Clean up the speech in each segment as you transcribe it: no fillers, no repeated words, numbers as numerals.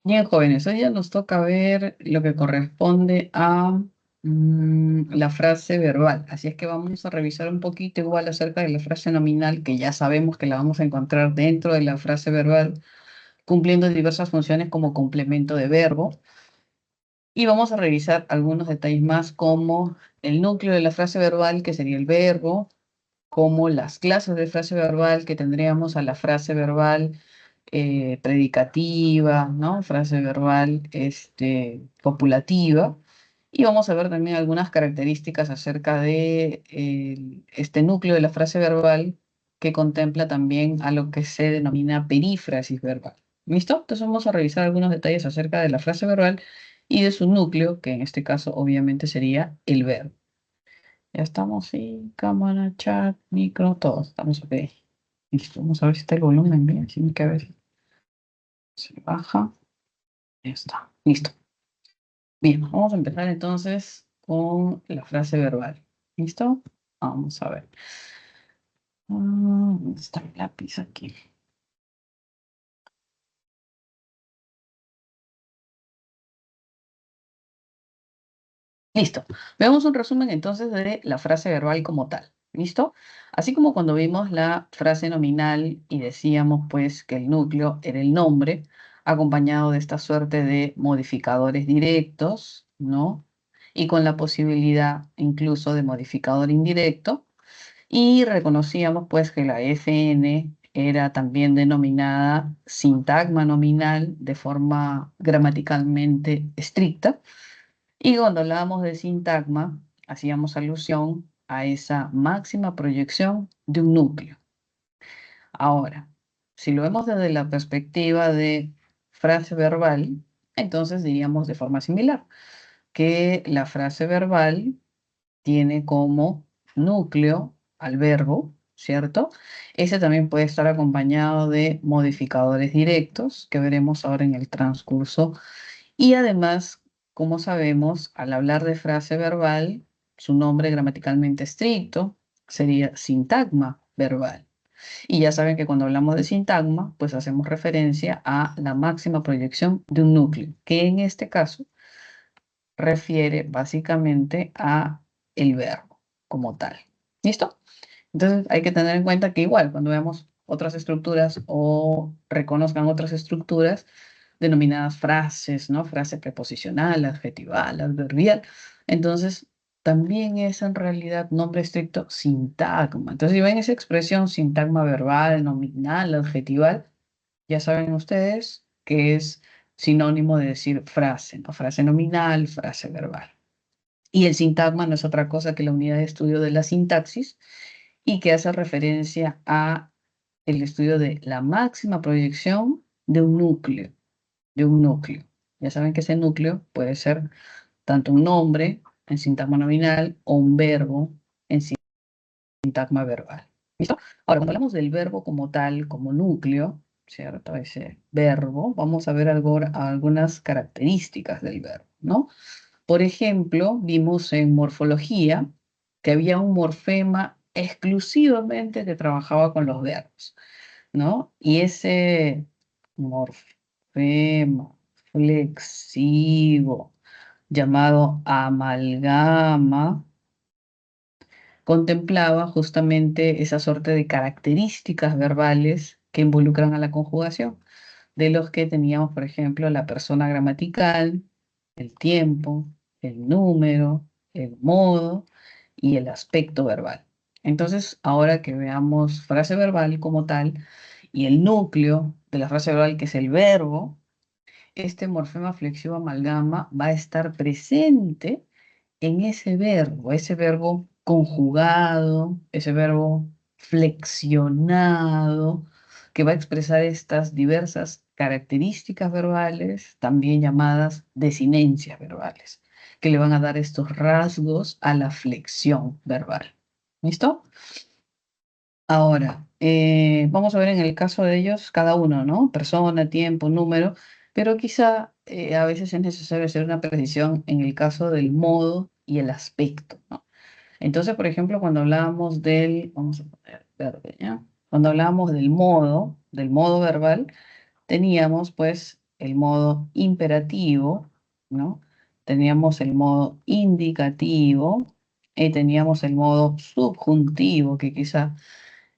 Bien, jóvenes, hoy ya nos toca ver lo que corresponde a la frase verbal. Así es que vamos a revisar un poquito igual acerca de la frase nominal, que ya sabemos que la vamos a encontrar dentro de la frase verbal, cumpliendo diversas funciones como complemento de verbo. Y vamos a revisar algunos detalles más como el núcleo de la frase verbal, que sería el verbo, como las clases de frase verbal que tendríamos a la frase verbal predicativa, ¿no? Frase verbal copulativa. Y vamos a ver también algunas características acerca de este núcleo de la frase verbal que contempla también a lo que se denomina perífrasis verbal. ¿Listo? Entonces vamos a revisar algunos detalles acerca de la frase verbal y de su núcleo, que en este caso obviamente sería el verbo. Ya estamos, sí, cámara, chat, micro, todos. Estamos ok. Listo, vamos a ver si está el volumen bien, sino que a veces se baja. Ya está. Listo. Bien, vamos a empezar entonces con la frase verbal. ¿Listo? Vamos a ver. ¿Dónde está mi lápiz aquí? Listo. Veamos un resumen entonces de la frase verbal como tal. ¿Listo? Así como cuando vimos la frase nominal y decíamos pues que el núcleo era el nombre, acompañado de esta suerte de modificadores directos, ¿no? Y con la posibilidad incluso de modificador indirecto. Y reconocíamos pues que la FN era también denominada sintagma nominal de forma gramaticalmente estricta. Y cuando hablábamos de sintagma, hacíamos alusión a esa máxima proyección de un núcleo. Ahora, si lo vemos desde la perspectiva de frase verbal, entonces diríamos de forma similar que la frase verbal tiene como núcleo al verbo, ¿cierto? Ese también puede estar acompañado de modificadores directos que veremos ahora en el transcurso y además, como sabemos, al hablar de frase verbal, su nombre gramaticalmente estricto sería sintagma verbal. Y ya saben que cuando hablamos de sintagma, pues hacemos referencia a la máxima proyección de un núcleo, que en este caso refiere básicamente a el verbo como tal. ¿Listo? Entonces hay que tener en cuenta que igual cuando veamos otras estructuras o reconozcan otras estructuras denominadas frases, ¿no? Frase preposicional, adjetival, adverbial, entonces también es en realidad nombre estricto sintagma. Entonces si ven esa expresión sintagma verbal, nominal, adjetival, ya saben ustedes que es sinónimo de decir frase, ¿no? Frase nominal, frase verbal. Y el sintagma no es otra cosa que la unidad de estudio de la sintaxis y que hace referencia a el estudio de la máxima proyección de un núcleo, de un núcleo. Ya saben que ese núcleo puede ser tanto un nombre en sintagma nominal o un verbo en sintagma verbal. ¿Listo? Ahora, cuando hablamos del verbo como tal, como núcleo, ¿cierto? Ese verbo, vamos a ver algunas características del verbo, ¿no? Por ejemplo, vimos en morfología que había un morfema exclusivamente que trabajaba con los verbos, ¿no? Y ese morfema flexivo llamado amalgama contemplaba justamente esa suerte de características verbales que involucran a la conjugación, de los que teníamos, por ejemplo, la persona gramatical, el tiempo, el número, el modo y el aspecto verbal. Entonces, ahora que veamos frase verbal como tal y el núcleo de la frase verbal, que es el verbo, este morfema flexivo amalgama va a estar presente en ese verbo conjugado, ese verbo flexionado, que va a expresar estas diversas características verbales, también llamadas desinencias verbales, que le van a dar estos rasgos a la flexión verbal. ¿Listo? Ahora, vamos a ver en el caso de ellos cada uno, ¿no? Persona, tiempo, número, pero quizá a veces es necesario hacer una precisión en el caso del modo y el aspecto, ¿no? Entonces, por ejemplo, cuando hablábamos vamos a poner verde, ¿ya? Cuando hablábamos del modo verbal, teníamos pues el modo imperativo, ¿no? Teníamos el modo indicativo y teníamos el modo subjuntivo, que quizá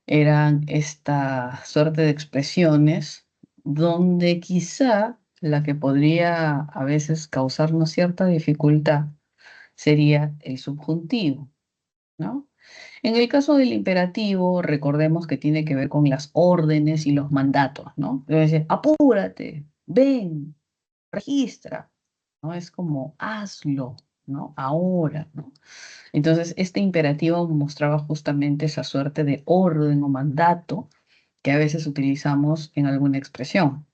eran esta suerte de expresiones donde quizá la que podría a veces causarnos cierta dificultad sería el subjuntivo, ¿no? En el caso del imperativo, recordemos que tiene que ver con las órdenes y los mandatos, ¿no? Debe decir, apúrate, ven, registra, ¿no? Es como, hazlo, ¿no? Ahora, ¿no? Entonces, este imperativo mostraba justamente esa suerte de orden o mandato que a veces utilizamos en alguna expresión.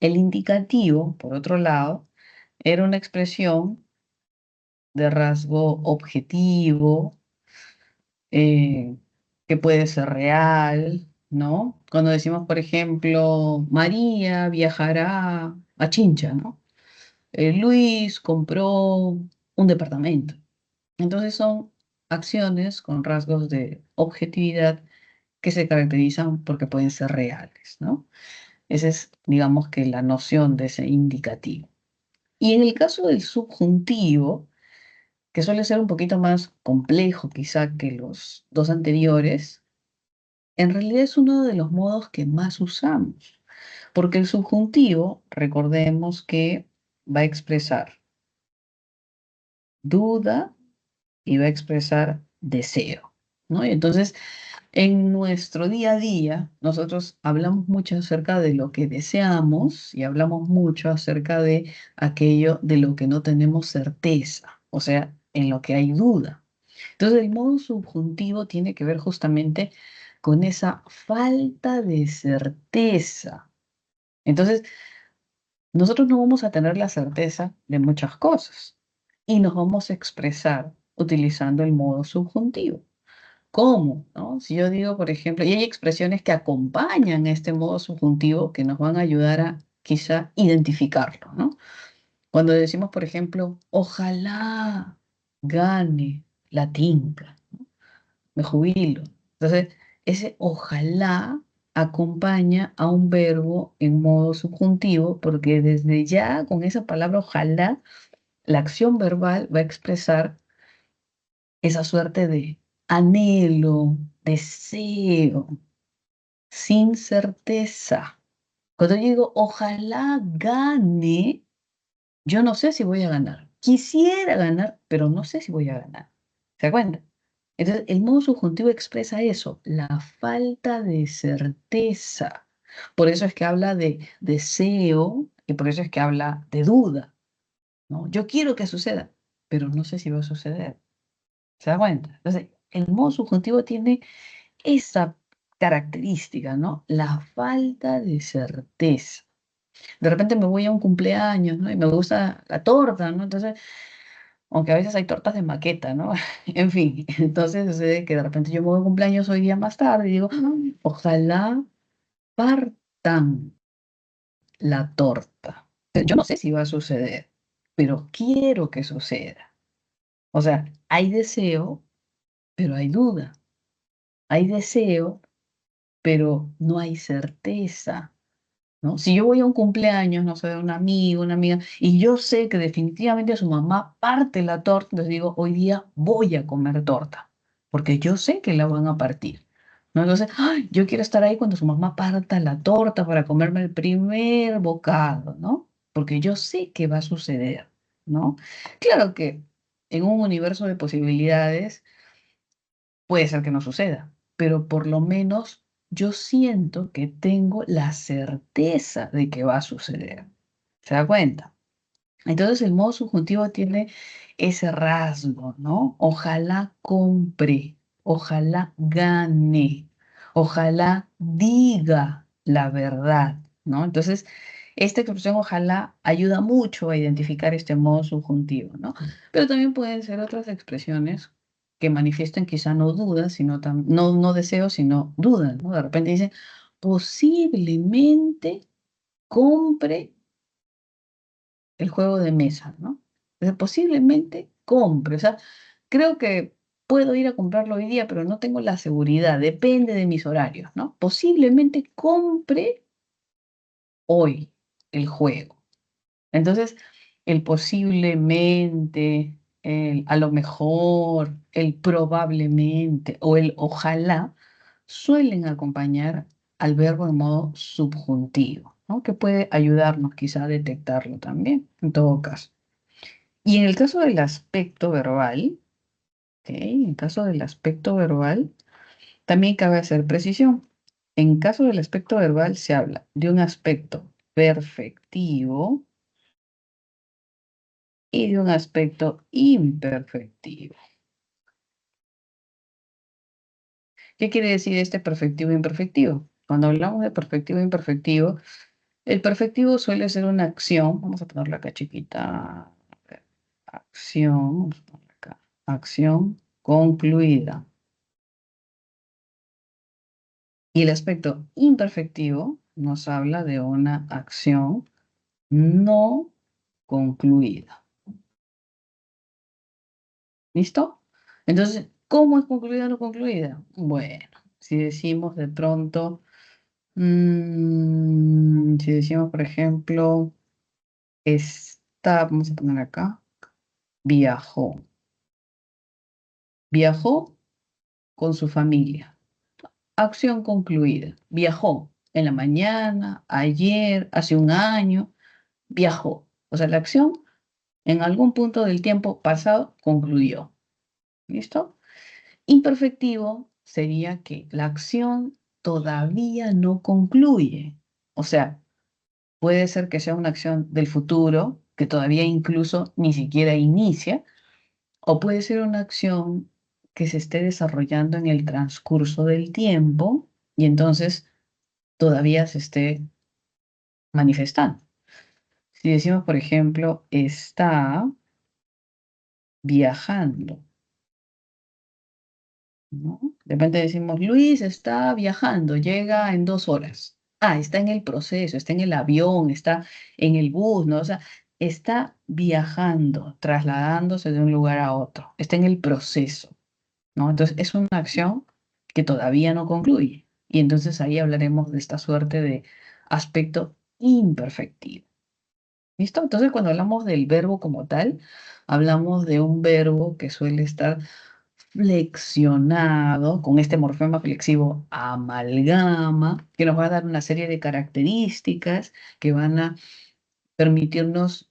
El indicativo, por otro lado, era una expresión de rasgo objetivo, eh, que puede ser real, ¿no? Cuando decimos, por ejemplo, María viajará a Chincha, ¿no? Luis compró un departamento. Entonces son acciones con rasgos de objetividad que se caracterizan porque pueden ser reales, ¿no? Esa es, digamos que la noción de ese indicativo. Y en el caso del subjuntivo, que suele ser un poquito más complejo quizá que los dos anteriores, en realidad es uno de los modos que más usamos, porque el subjuntivo, recordemos que va a expresar duda y va a expresar deseo, ¿no? Y entonces, en nuestro día a día, nosotros hablamos mucho acerca de lo que deseamos y hablamos mucho acerca de aquello de lo que no tenemos certeza, o sea, en lo que hay duda. Entonces, el modo subjuntivo tiene que ver justamente con esa falta de certeza. Entonces, nosotros no vamos a tener la certeza de muchas cosas y nos vamos a expresar utilizando el modo subjuntivo. ¿Cómo? ¿No? Si yo digo, por ejemplo, y hay expresiones que acompañan este modo subjuntivo que nos van a ayudar a quizá identificarlo, ¿no? Cuando decimos, por ejemplo, ojalá gane la tinca, me jubilo. Entonces, ese ojalá acompaña a un verbo en modo subjuntivo porque desde ya con esa palabra ojalá, la acción verbal va a expresar esa suerte de anhelo, deseo, sin certeza. Cuando yo digo ojalá gane, yo no sé si voy a ganar. Quisiera ganar, pero no sé si voy a ganar. ¿Se da cuenta? Entonces, el modo subjuntivo expresa eso, la falta de certeza. Por eso es que habla de deseo y por eso es que habla de duda, ¿no? Yo quiero que suceda, pero no sé si va a suceder. ¿Se da cuenta? Entonces, el modo subjuntivo tiene esa característica, ¿no? La falta de certeza. De repente me voy a un cumpleaños, ¿no? Y me gusta la torta, ¿no? Entonces, aunque a veces hay tortas de maqueta, ¿no? En fin, entonces sucede que de repente yo me voy a un cumpleaños hoy día más tarde y digo, "Ay, ojalá partan la torta". Pero yo no sé si va a suceder, pero quiero que suceda. O sea, hay deseo, pero hay duda. Hay deseo, pero no hay certeza. ¿No? Si yo voy a un cumpleaños, no sé, de un amigo, una amiga, y yo sé que definitivamente su mamá parte la torta, entonces digo, hoy día voy a comer torta, porque yo sé que la van a partir. ¿No? Entonces, ¡ay! Yo quiero estar ahí cuando su mamá parta la torta para comerme el primer bocado, ¿no? Porque yo sé que va a suceder, ¿no? Claro que en un universo de posibilidades, puede ser que no suceda, pero por lo menos yo siento que tengo la certeza de que va a suceder. ¿Se da cuenta? Entonces el modo subjuntivo tiene ese rasgo, ¿no? Ojalá compre, ojalá gane, ojalá diga la verdad, ¿no? Entonces, esta expresión ojalá ayuda mucho a identificar este modo subjuntivo, ¿no? Pero también pueden ser otras expresiones que manifiesten quizá no dudas, sino no deseos, sino dudas, ¿no? De repente dicen, posiblemente compre el juego de mesa, ¿no? O sea, posiblemente compre, o sea, creo que puedo ir a comprarlo hoy día, pero no tengo la seguridad, depende de mis horarios, ¿no? Posiblemente compre hoy. el juego. Entonces, el posiblemente, el a lo mejor, el probablemente o el ojalá suelen acompañar al verbo en modo subjuntivo, ¿no? Que puede ayudarnos quizá a detectarlo también, en todo caso. Y en el caso del aspecto verbal, ¿ok? En caso del aspecto verbal, también cabe hacer precisión. En caso del aspecto verbal se habla de un aspecto perfectivo y de un aspecto imperfectivo. ¿Qué quiere decir este perfectivo e imperfectivo? Cuando hablamos de perfectivo e imperfectivo, el perfectivo suele ser una acción, vamos a ponerla acá chiquita, a ver, acción, vamos a ponerla acá, acción concluida. Y el aspecto imperfectivo nos habla de una acción no concluida. ¿Listo? Entonces, ¿cómo es concluida o no concluida? Bueno, si decimos de pronto, si decimos, por ejemplo, vamos a poner acá, viajó. Viajó con su familia. Acción concluida. Viajó en la mañana, ayer, hace un año, viajó. O sea, la acción en algún punto del tiempo pasado concluyó. ¿Listo? Imperfectivo sería que la acción todavía no concluye. O sea, puede ser que sea una acción del futuro que todavía incluso ni siquiera inicia, o puede ser una acción que se esté desarrollando en el transcurso del tiempo y entonces todavía se esté manifestando. Si decimos, por ejemplo, está viajando, ¿no? De repente decimos, Luis está viajando, llega en 2 horas. Ah, está en el proceso, está en el avión, está en el bus, ¿no? O sea, está viajando, trasladándose de un lugar a otro, está en el proceso, ¿no? Entonces, es una acción que todavía no concluye. Y entonces ahí hablaremos de esta suerte de aspecto imperfectivo. ¿Listo? Entonces, cuando hablamos del verbo como tal, hablamos de un verbo que suele estar flexionado con este morfema flexivo amalgama, que nos va a dar una serie de características que van a permitirnos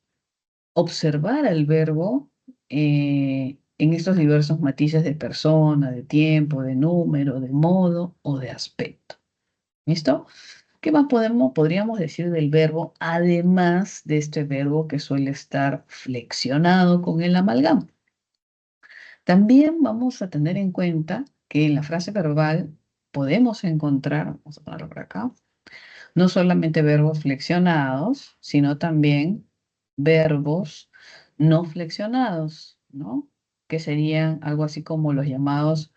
observar al verbo en estos diversos matices de persona, de tiempo, de número, de modo o de aspecto. ¿Listo? ¿Qué más podríamos decir del verbo, además de este verbo que suele estar flexionado con el amalgama? También vamos a tener en cuenta que en la frase verbal podemos encontrar, vamos a ponerlo por acá, no solamente verbos flexionados, sino también verbos no flexionados, ¿no? Que serían algo así como los llamados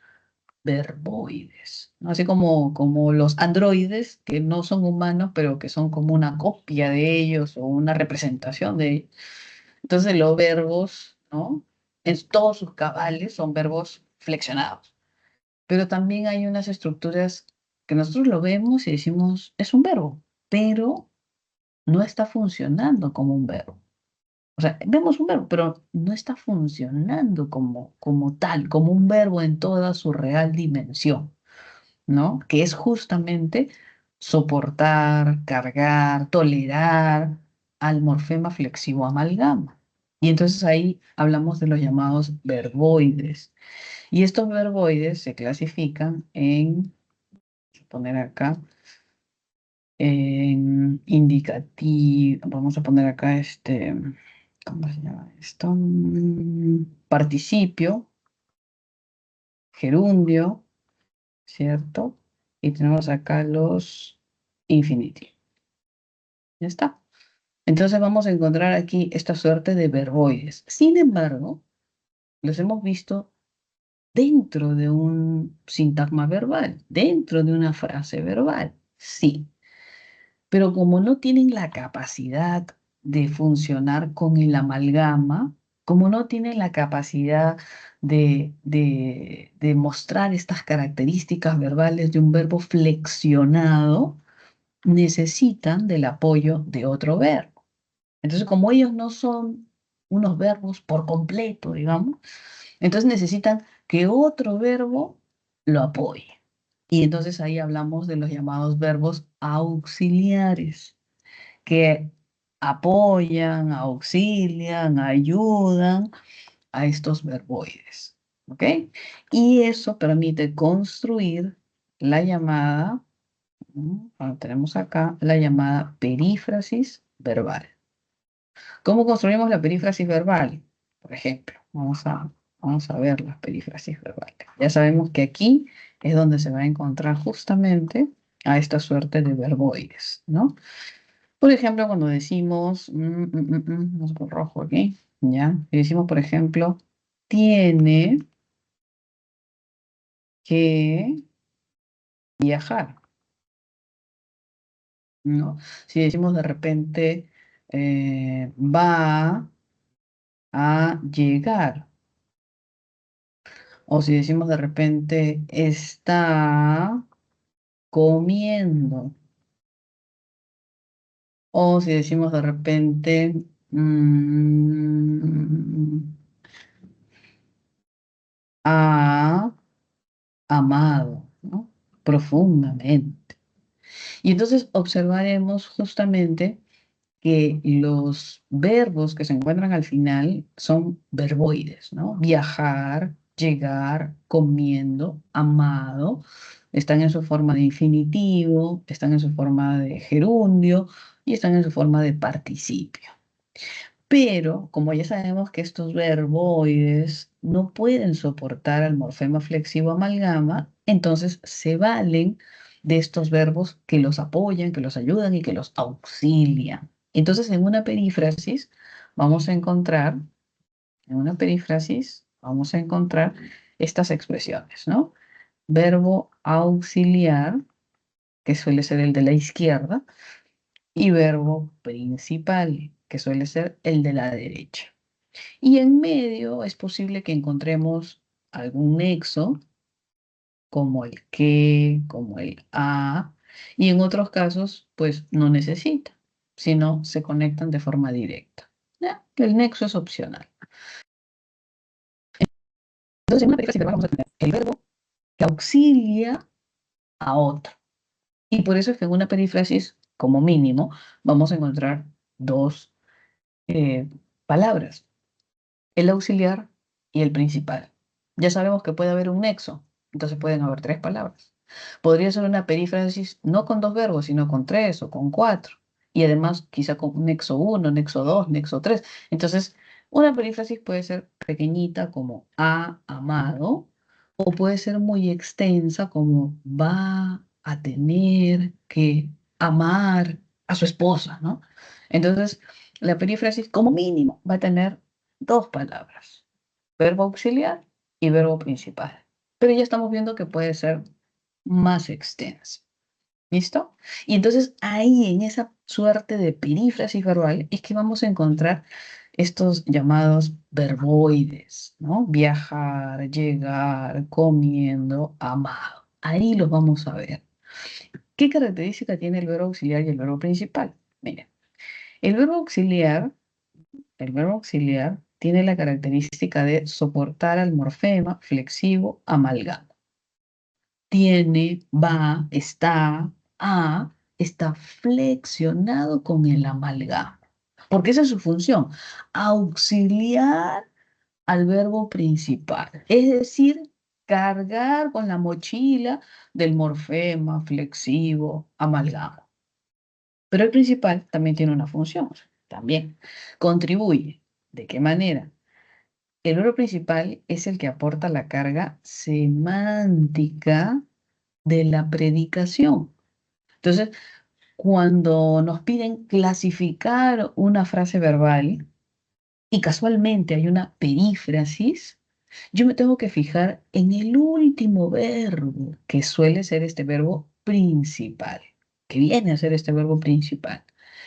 verboides, ¿no? Así como los androides, que no son humanos, pero que son como una copia de ellos o una representación de ellos. Entonces los verbos, ¿no? En todos sus cabales son verbos flexionados. Pero también hay unas estructuras que nosotros lo vemos y decimos, es un verbo, pero no está funcionando como un verbo. O sea, vemos un verbo, pero no está funcionando como tal, como un verbo en toda su real dimensión, ¿no? Que es justamente soportar, cargar, tolerar al morfema flexivo amalgama. Y entonces ahí hablamos de los llamados verboides. Y estos verboides se clasifican en, vamos a poner acá, en indicativo, vamos a poner acá ¿cómo se llama esto? Participio, gerundio, ¿cierto? Y tenemos acá los infinitivos. Ya está. Entonces vamos a encontrar aquí esta suerte de verboides. Sin embargo, los hemos visto dentro de un sintagma verbal, dentro de una frase verbal. Sí, pero como no tienen la capacidad de funcionar con el amalgama, como no tienen la capacidad de mostrar estas características verbales de un verbo flexionado, necesitan del apoyo de otro verbo. Entonces, como ellos no son unos verbos por completo, digamos, entonces necesitan que otro verbo lo apoye. Y entonces ahí hablamos de los llamados verbos auxiliares, que apoyan, auxilian, ayudan a estos verboides. ¿Ok? Y eso permite construir la llamada, tenemos acá la llamada perífrasis verbal. ¿Cómo construimos la perífrasis verbal? Por ejemplo, vamos a ver las perífrasis verbales. Ya sabemos que aquí es donde se va a encontrar justamente a esta suerte de verboides, ¿no? Por ejemplo, cuando decimos, vamos con rojo aquí, ¿ya? Y decimos, por ejemplo, tiene que viajar, ¿no? Si decimos de repente, va a llegar, o si decimos de repente, está comiendo, o si decimos de repente, ha amado, ¿no? Profundamente. Y entonces observaremos justamente que los verbos que se encuentran al final son verboides, ¿no? Viajar, llegar, comiendo, amado, están en su forma de infinitivo, están en su forma de gerundio y están en su forma de participio. Pero como ya sabemos que estos verboides no pueden soportar al morfema flexivo amalgama, entonces se valen de estos verbos que los apoyan, que los ayudan y que los auxilian. Entonces, en una perífrasis vamos a encontrar, estas expresiones, ¿no? Verbo auxiliar, que suele ser el de la izquierda, y verbo principal, que suele ser el de la derecha. Y en medio es posible que encontremos algún nexo, como el que, como el a, y en otros casos, pues no necesita, sino se conectan de forma directa. ¿Ya? El nexo es opcional. Entonces, en una perífrasis verbal vamos a tener el verbo que auxilia a otro. Y por eso es que en una perífrasis, como mínimo, vamos a encontrar dos palabras, el auxiliar y el principal. Ya sabemos que puede haber un nexo, entonces pueden haber tres palabras. Podría ser una perífrasis no con dos verbos, sino con tres o con cuatro. Y además quizá con nexo 1, nexo 2, nexo 3. Entonces, una perífrasis puede ser pequeñita como ha amado, o puede ser muy extensa como va a tener que amar a su esposa, ¿no? Entonces, la perífrasis como mínimo va a tener dos palabras, verbo auxiliar y verbo principal. Pero ya estamos viendo que puede ser más extensa. ¿Listo? Y entonces ahí en esa suerte de perífrasis verbal es que vamos a encontrar estos llamados verboides, ¿no? Viajar, llegar, comiendo, amado. Ahí los vamos a ver. ¿Qué característica tiene el verbo auxiliar y el verbo principal? Miren, el verbo auxiliar el verbo auxiliar tiene la característica de soportar al morfema flexivo amalgama. Tiene, va, está flexionado con el amalgama. Porque esa es su función, auxiliar al verbo principal. Es decir, cargar con la mochila del morfema flexivo amalgama. Pero el principal también tiene una función, también contribuye. ¿De qué manera? El verbo principal es el que aporta la carga semántica de la predicación. Entonces, cuando nos piden clasificar una frase verbal y casualmente hay una perífrasis, yo me tengo que fijar en el último verbo, que suele ser este verbo principal, que viene a ser este verbo principal.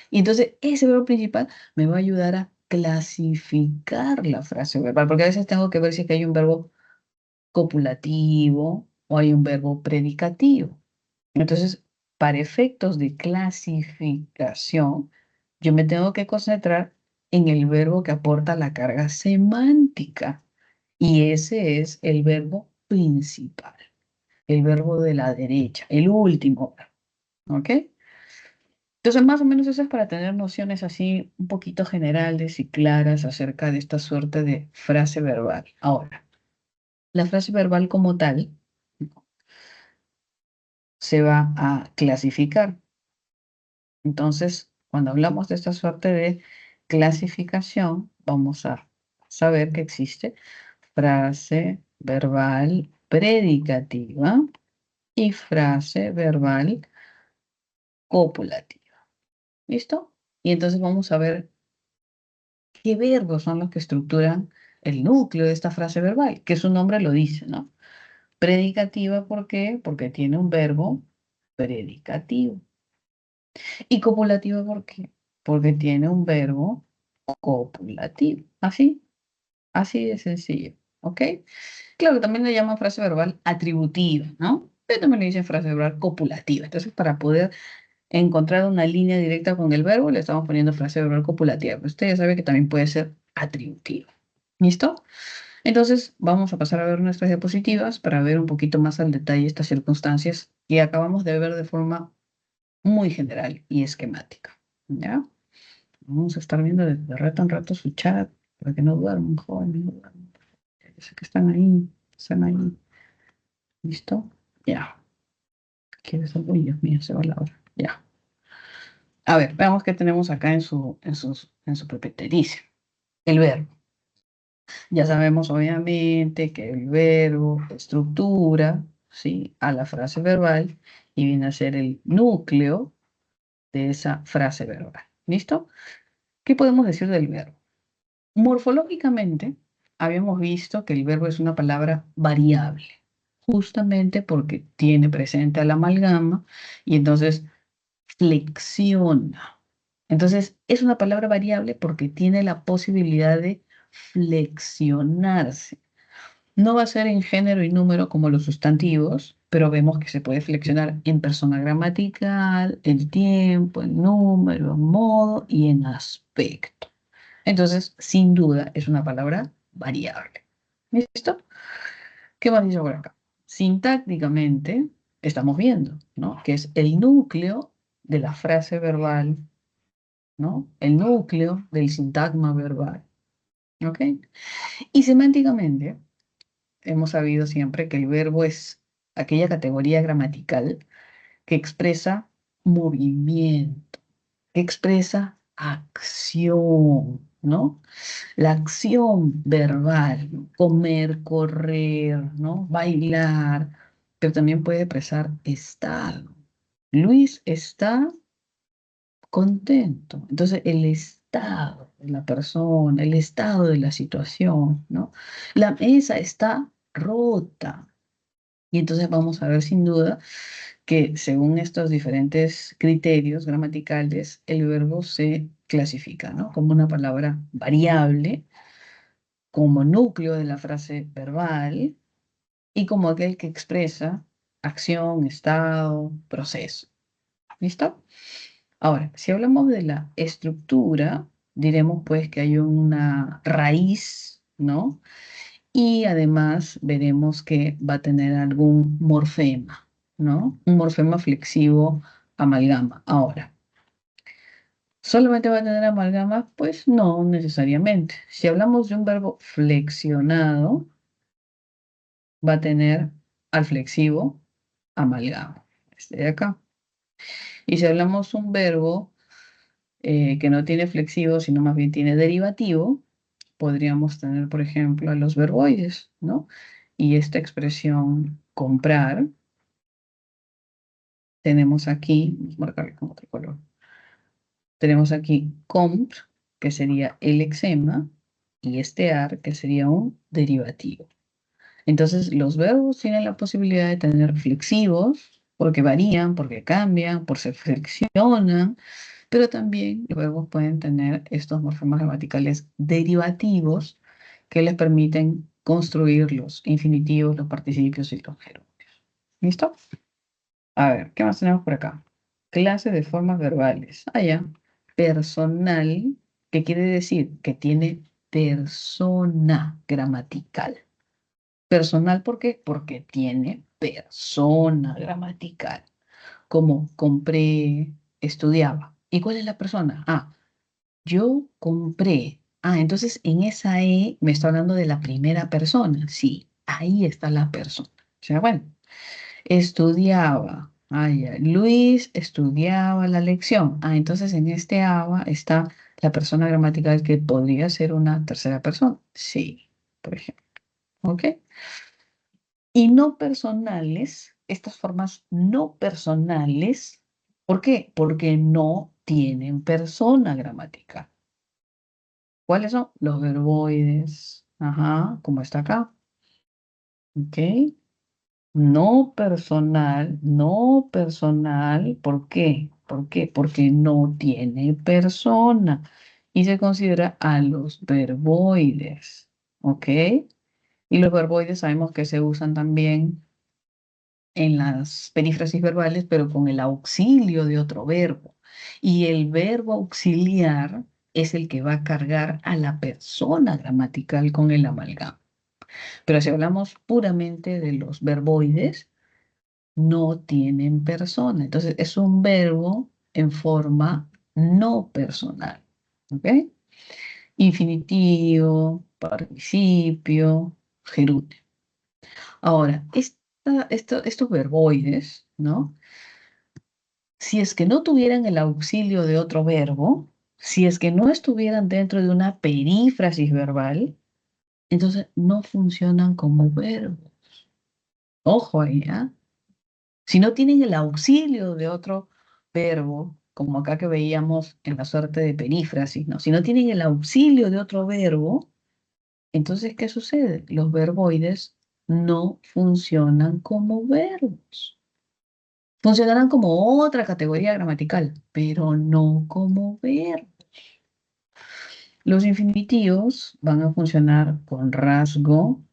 Y entonces ese verbo principal me va a ayudar a clasificar la frase verbal, porque a veces tengo que ver si es que hay un verbo copulativo o hay un verbo predicativo. Entonces, para efectos de clasificación, yo me tengo que concentrar en el verbo que aporta la carga semántica. Y ese es el verbo principal, el verbo de la derecha, el último verbo. ¿Ok? Entonces, más o menos eso es para tener nociones así un poquito generales y claras acerca de esta suerte de frase verbal. Ahora, la frase verbal como tal se va a clasificar. Entonces, cuando hablamos de esta suerte de clasificación, vamos a saber que existe frase verbal predicativa y frase verbal copulativa. ¿Listo? Y entonces vamos a ver qué verbos son los que estructuran el núcleo de esta frase verbal, que su nombre lo dice, ¿no? Predicativa, ¿por qué? Porque tiene un verbo predicativo. Y copulativa, ¿por qué? Porque tiene un verbo copulativo. Así, así de sencillo. ¿Ok? Claro, también le llaman frase verbal atributiva, ¿no? Pero también le dicen frase verbal copulativa. Entonces, para poder encontrar una línea directa con el verbo, le estamos poniendo frase verbal copulativa. Pero usted ya sabe que también puede ser atributiva. ¿Listo? Entonces, vamos a pasar a ver nuestras diapositivas para ver un poquito más al detalle estas circunstancias que acabamos de ver de forma muy general y esquemática. ¿Ya? Vamos a estar viendo de rato en rato su chat para que no duerman, jóvenes, no duerman. Yo sé que están ahí, están ahí. ¿Listo? Ya. ¿Quieres ser? Uy, Dios mío, se va la hora. Ya. A ver, veamos qué tenemos acá en su PPT. Dice, el verbo. Ya sabemos, obviamente, que el verbo estructura, ¿sí?, a la frase verbal y viene a ser el núcleo de esa frase verbal. ¿Listo? ¿Qué podemos decir del verbo? Morfológicamente, habíamos visto que el verbo es una palabra variable, justamente porque tiene presente a la amalgama y entonces flexiona. Entonces, es una palabra variable porque tiene la posibilidad de flexionarse. No va a ser en género y número como los sustantivos, pero vemos que se puede flexionar en persona gramatical, en tiempo, en número, en modo y en aspecto. Entonces, sin duda, es una palabra variable. ¿Listo? ¿Qué más dice por acá? Sintácticamente, estamos viendo, ¿no?, que es el núcleo de la frase verbal, ¿no? El núcleo del sintagma verbal. ¿Ok? Y semánticamente, hemos sabido siempre que el verbo es aquella categoría gramatical que expresa movimiento, que expresa acción, ¿no? La acción verbal, ¿no? Comer, correr, ¿no? Bailar, pero también puede expresar estado. Luis está contento. Entonces, el estado de la persona, el estado de la situación, ¿no? La mesa está rota. Y entonces vamos a ver sin duda que según estos diferentes criterios gramaticales, el verbo se clasifica, ¿no?, como una palabra variable, como núcleo de la frase verbal y como aquel que expresa acción, estado, proceso. ¿Listo? Ahora, si hablamos de la estructura, diremos pues que hay una raíz, ¿no? Y además veremos que va a tener algún morfema, ¿no? Un morfema flexivo amalgama. Ahora, ¿solamente va a tener amalgama? Pues no necesariamente. Si hablamos de un verbo flexionado, va a tener al flexivo amalgama, este de acá. Y si hablamos un verbo que no tiene flexivo, sino más bien tiene derivativo, podríamos tener, por ejemplo, a los verboides, ¿no? Y esta expresión comprar, tenemos aquí, vamos a marcarle con otro color, tenemos aquí comp, que sería el lexema, y estear, que sería un derivativo. Entonces, los verbos tienen la posibilidad de tener flexivos, porque varían, porque cambian, por se flexionan, pero también los verbos pueden tener estos morfemas gramaticales derivativos que les permiten construir los infinitivos, los participios y los gerundios. ¿Listo? A ver, ¿qué más tenemos por acá? Clase de formas verbales. Ah, ya. Personal, ¿qué quiere decir? Que tiene persona gramatical. Personal, ¿por qué? Porque tiene persona gramatical. Como compré, estudiaba. ¿Y cuál es la persona? Ah, yo compré. Ah, entonces en esa E me está hablando de la primera persona. Sí, ahí está la persona. O sea, bueno. Estudiaba. Ah, ya. Luis estudiaba la lección. Ah, entonces en este aba está la persona gramatical que podría ser una tercera persona. Sí, por ejemplo. ¿Ok? Y no personales, estas formas no personales, ¿por qué? Porque no tienen persona gramatical. ¿Cuáles son? Los verboides. Ajá, como está acá. ¿Ok? No personal, no personal. ¿Por qué? ¿Por qué? Porque no tiene persona y se considera a los verboides. ¿Ok? Y los verboides sabemos que se usan también en las perífrasis verbales, pero con el auxilio de otro verbo. Y el verbo auxiliar es el que va a cargar a la persona gramatical con el amalgama. Pero si hablamos puramente de los verboides, no tienen persona. Entonces, es un verbo en forma no personal. ¿Ok? Infinitivo, participio, gerundio. Ahora, estos verboides, ¿no? Si es que no tuvieran el auxilio de otro verbo, si es que no estuvieran dentro de una perífrasis verbal, entonces no funcionan como verbo. Ojo ahí, ¿ah? Si no tienen el auxilio de otro verbo, como acá que veíamos en la suerte de perífrasis, ¿no? Si no tienen el auxilio de otro verbo, entonces, ¿qué sucede? Los verboides no funcionan como verbos. Funcionarán como otra categoría gramatical, pero no como verbos. Los infinitivos van a funcionar con rasgo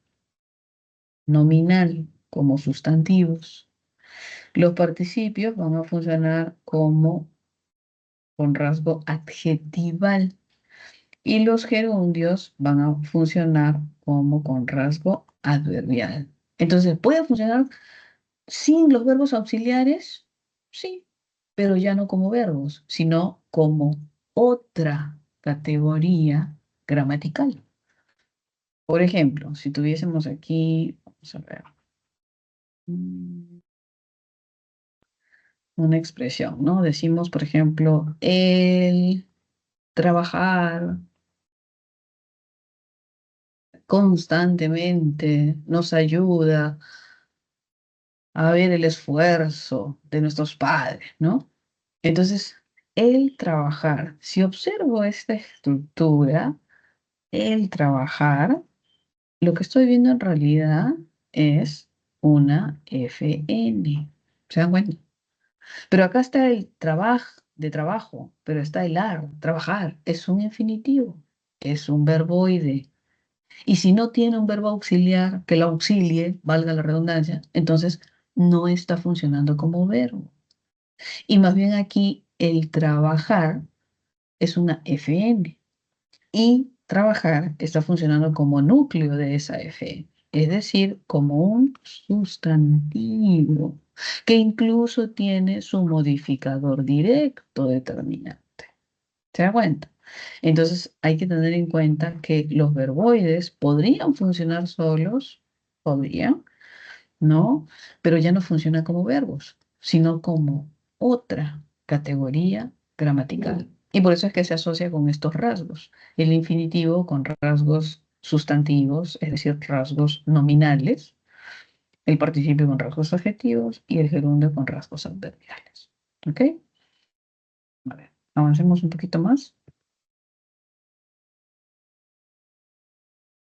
nominal como sustantivos. Los participios van a funcionar como con rasgo adjetival y los gerundios van a funcionar como con rasgo adverbial. Entonces, ¿puede funcionar sin los verbos auxiliares? Sí, pero ya no como verbos, sino como otra categoría gramatical. Por ejemplo, si tuviésemos aquí, vamos a ver, mm, una expresión, ¿no? Decimos, por ejemplo, el trabajar constantemente nos ayuda a ver el esfuerzo de nuestros padres, ¿no? Entonces, el trabajar, si observo esta estructura, el trabajar, lo que estoy viendo en realidad es una FN. ¿Se dan cuenta? Pero acá está el trabajo de trabajo, pero está el ar, trabajar, es un infinitivo, es un verboide. Y si no tiene un verbo auxiliar que lo auxilie, valga la redundancia, entonces no está funcionando como verbo. Y más bien aquí el trabajar es una FN y trabajar está funcionando como núcleo de esa FN, es decir, como un sustantivo que incluso tiene su modificador directo determinante. ¿Se da cuenta? Entonces hay que tener en cuenta que los verboides podrían funcionar solos, podrían, ¿no? Pero ya no funcionan como verbos, sino como otra categoría gramatical. Y por eso es que se asocia con estos rasgos. El infinitivo con rasgos sustantivos, es decir, rasgos nominales, el participio con rasgos adjetivos y el gerundio con rasgos adverbiales. ¿Ok? A ver, avancemos un poquito más.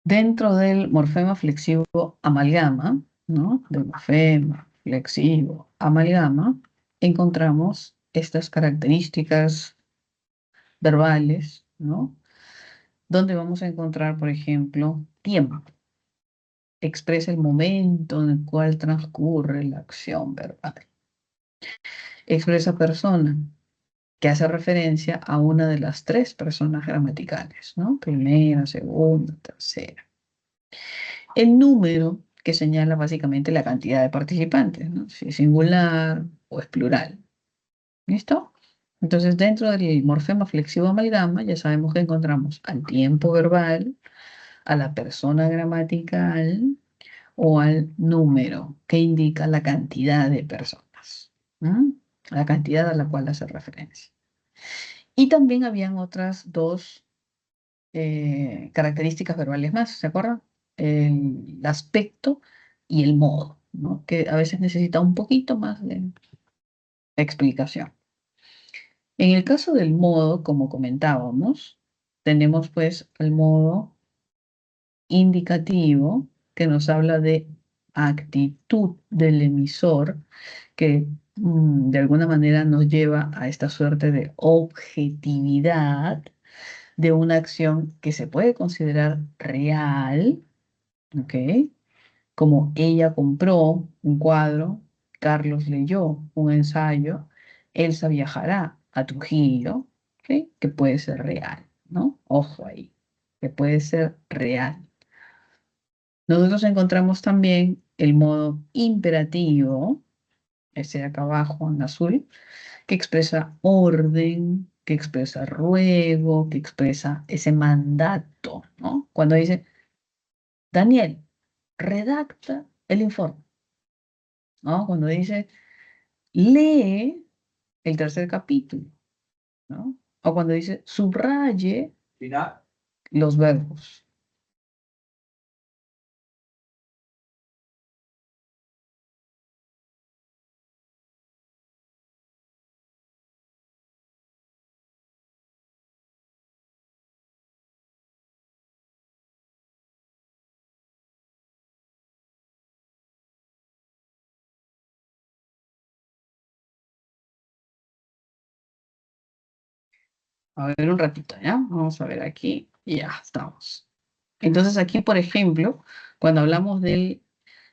Dentro del morfema flexivo amalgama, ¿no? Del morfema flexivo amalgama, encontramos estas características verbales, ¿no? Donde vamos a encontrar, por ejemplo, tiempo. Expresa el momento en el cual transcurre la acción verbal. Expresa persona, que hace referencia a una de las tres personas gramaticales, ¿no? Primera, segunda, tercera. El número, que señala básicamente la cantidad de participantes, ¿no? Si es singular o es plural. ¿Listo? Entonces, dentro del morfema flexivo amalgama, ya sabemos que encontramos al tiempo verbal, a la persona gramatical o al número, que indica la cantidad de personas, ¿m? La cantidad a la cual hace referencia. Y también habían otras dos características verbales más, ¿se acuerdan? El aspecto y el modo, ¿no? Que a veces necesita un poquito más de explicación. En el caso del modo, como comentábamos, tenemos pues el modo indicativo que nos habla de actitud del emisor que de alguna manera nos lleva a esta suerte de objetividad de una acción que se puede considerar real, ¿ok? Como ella compró un cuadro, Carlos leyó un ensayo, Elsa viajará a Trujillo, ¿ok? Que puede ser real, ¿no? Ojo ahí, que puede ser real. Nosotros encontramos también el modo imperativo, ese de acá abajo en azul, que expresa orden, que expresa ruego, que expresa ese mandato, ¿no? Cuando dice, Daniel, redacta el informe, ¿no? Cuando dice, lee el tercer capítulo, ¿no? O cuando dice, subraye los verbos. A ver un ratito, ¿ya? Vamos a ver aquí. Ya estamos. Entonces aquí, por ejemplo, cuando hablamos del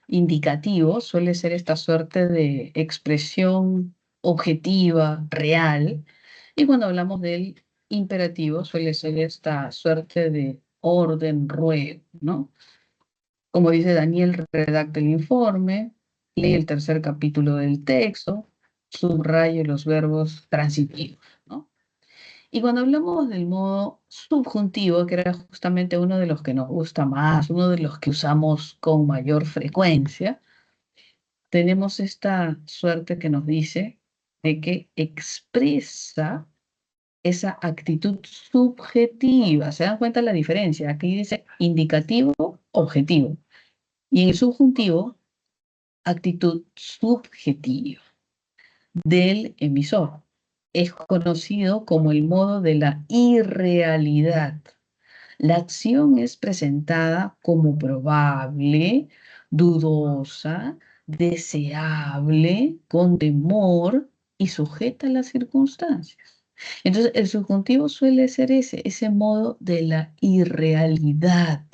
indicativo, suele ser esta suerte de expresión objetiva, real, y cuando hablamos del imperativo, suele ser esta suerte de orden, ruego, ¿no? Como dice Daniel, redacta el informe, lee el tercer capítulo del texto, subraye los verbos transitivos, ¿no? Y cuando hablamos del modo subjuntivo, que era justamente uno de los que nos gusta más, uno de los que usamos con mayor frecuencia, tenemos esta suerte que nos dice de que expresa esa actitud subjetiva. ¿Se dan cuenta la diferencia? Aquí dice indicativo, objetivo. Y en el subjuntivo, actitud subjetiva del emisor. Es conocido como el modo de la irrealidad. La acción es presentada como probable, dudosa, deseable, con temor y sujeta a las circunstancias. Entonces, el subjuntivo suele ser ese modo de la irrealidad.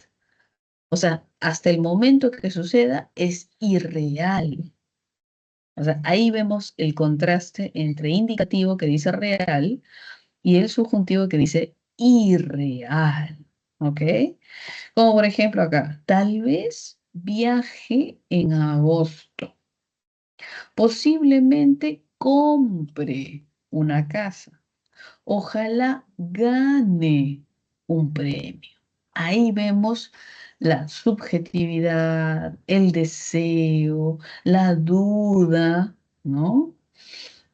O sea, hasta el momento que suceda es irreal. O sea, ahí vemos el contraste entre indicativo que dice real y el subjuntivo que dice irreal. ¿Ok? Como por ejemplo acá, tal vez viaje en agosto. Posiblemente compre una casa. Ojalá gane un premio. Ahí vemos la subjetividad, el deseo, la duda, ¿no?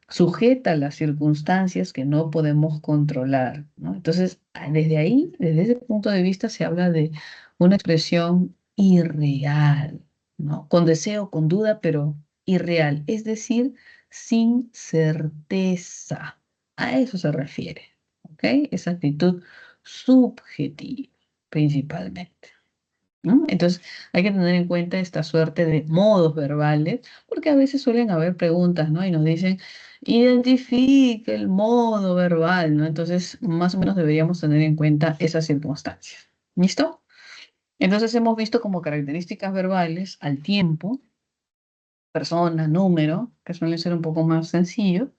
Sujeta a las circunstancias que no podemos controlar, ¿no? Entonces, desde ahí, desde ese punto de vista, se habla de una expresión irreal, ¿no? Con deseo, con duda, pero irreal, es decir, sin certeza. A eso se refiere, ¿ok? Esa actitud subjetiva, principalmente. ¿No? Entonces, hay que tener en cuenta esta suerte de modos verbales, porque a veces suelen haber preguntas, ¿no? Y nos dicen, identifique el modo verbal, ¿no? Entonces, más o menos deberíamos tener en cuenta esas circunstancias. ¿Listo? Entonces, hemos visto como características verbales al tiempo, persona, número, que suele ser un poco más sencillo,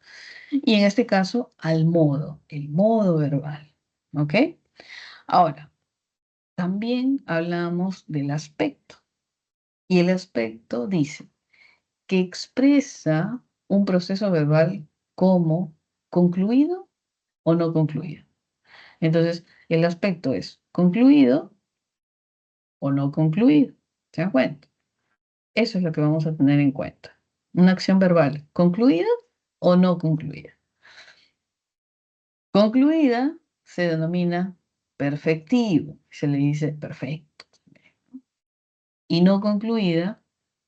y en este caso al modo, el modo verbal. ¿Ok? Ahora, también hablamos del aspecto, y el aspecto dice que expresa un proceso verbal como concluido o no concluido. Entonces, el aspecto es concluido o no concluido. ¿Se dan cuenta? Eso es lo que vamos a tener en cuenta. Una acción verbal, ¿concluida o no concluida? Concluida se denomina perfectivo, se le dice perfecto. Y no concluida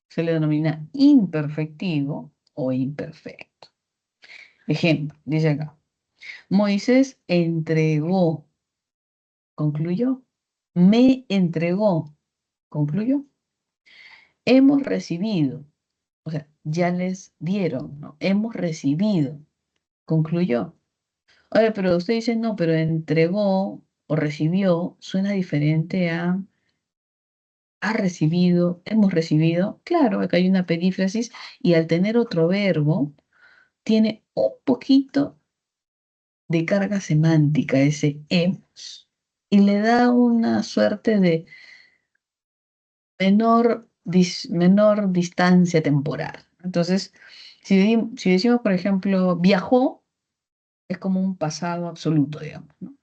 se le denomina imperfectivo o imperfecto. Ejemplo, dice acá, Moisés entregó, concluyó. Me entregó, concluyó. Hemos recibido, o sea, ya les dieron, ¿no? Hemos recibido, concluyó. Oye, pero usted dice, no, pero entregó o recibió suena diferente a ha recibido, hemos recibido. Claro, acá hay una perífrasis y al tener otro verbo, tiene un poquito de carga semántica ese hemos y le da una suerte de menor distancia temporal. Entonces, si decimos, por ejemplo, viajó, es como un pasado absoluto, digamos, ¿no?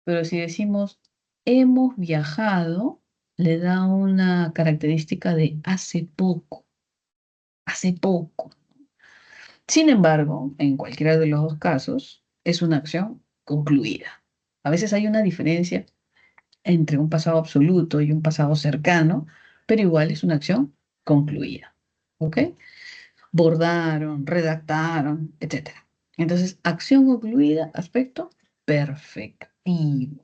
Pero si decimos hemos viajado, le da una característica de hace poco. Sin embargo, en cualquiera de los dos casos, es una acción concluida. A veces hay una diferencia entre un pasado absoluto y un pasado cercano, pero igual es una acción concluida. ¿Ok? Bordaron, redactaron, etcétera. Entonces, acción concluida, aspecto perfectivo.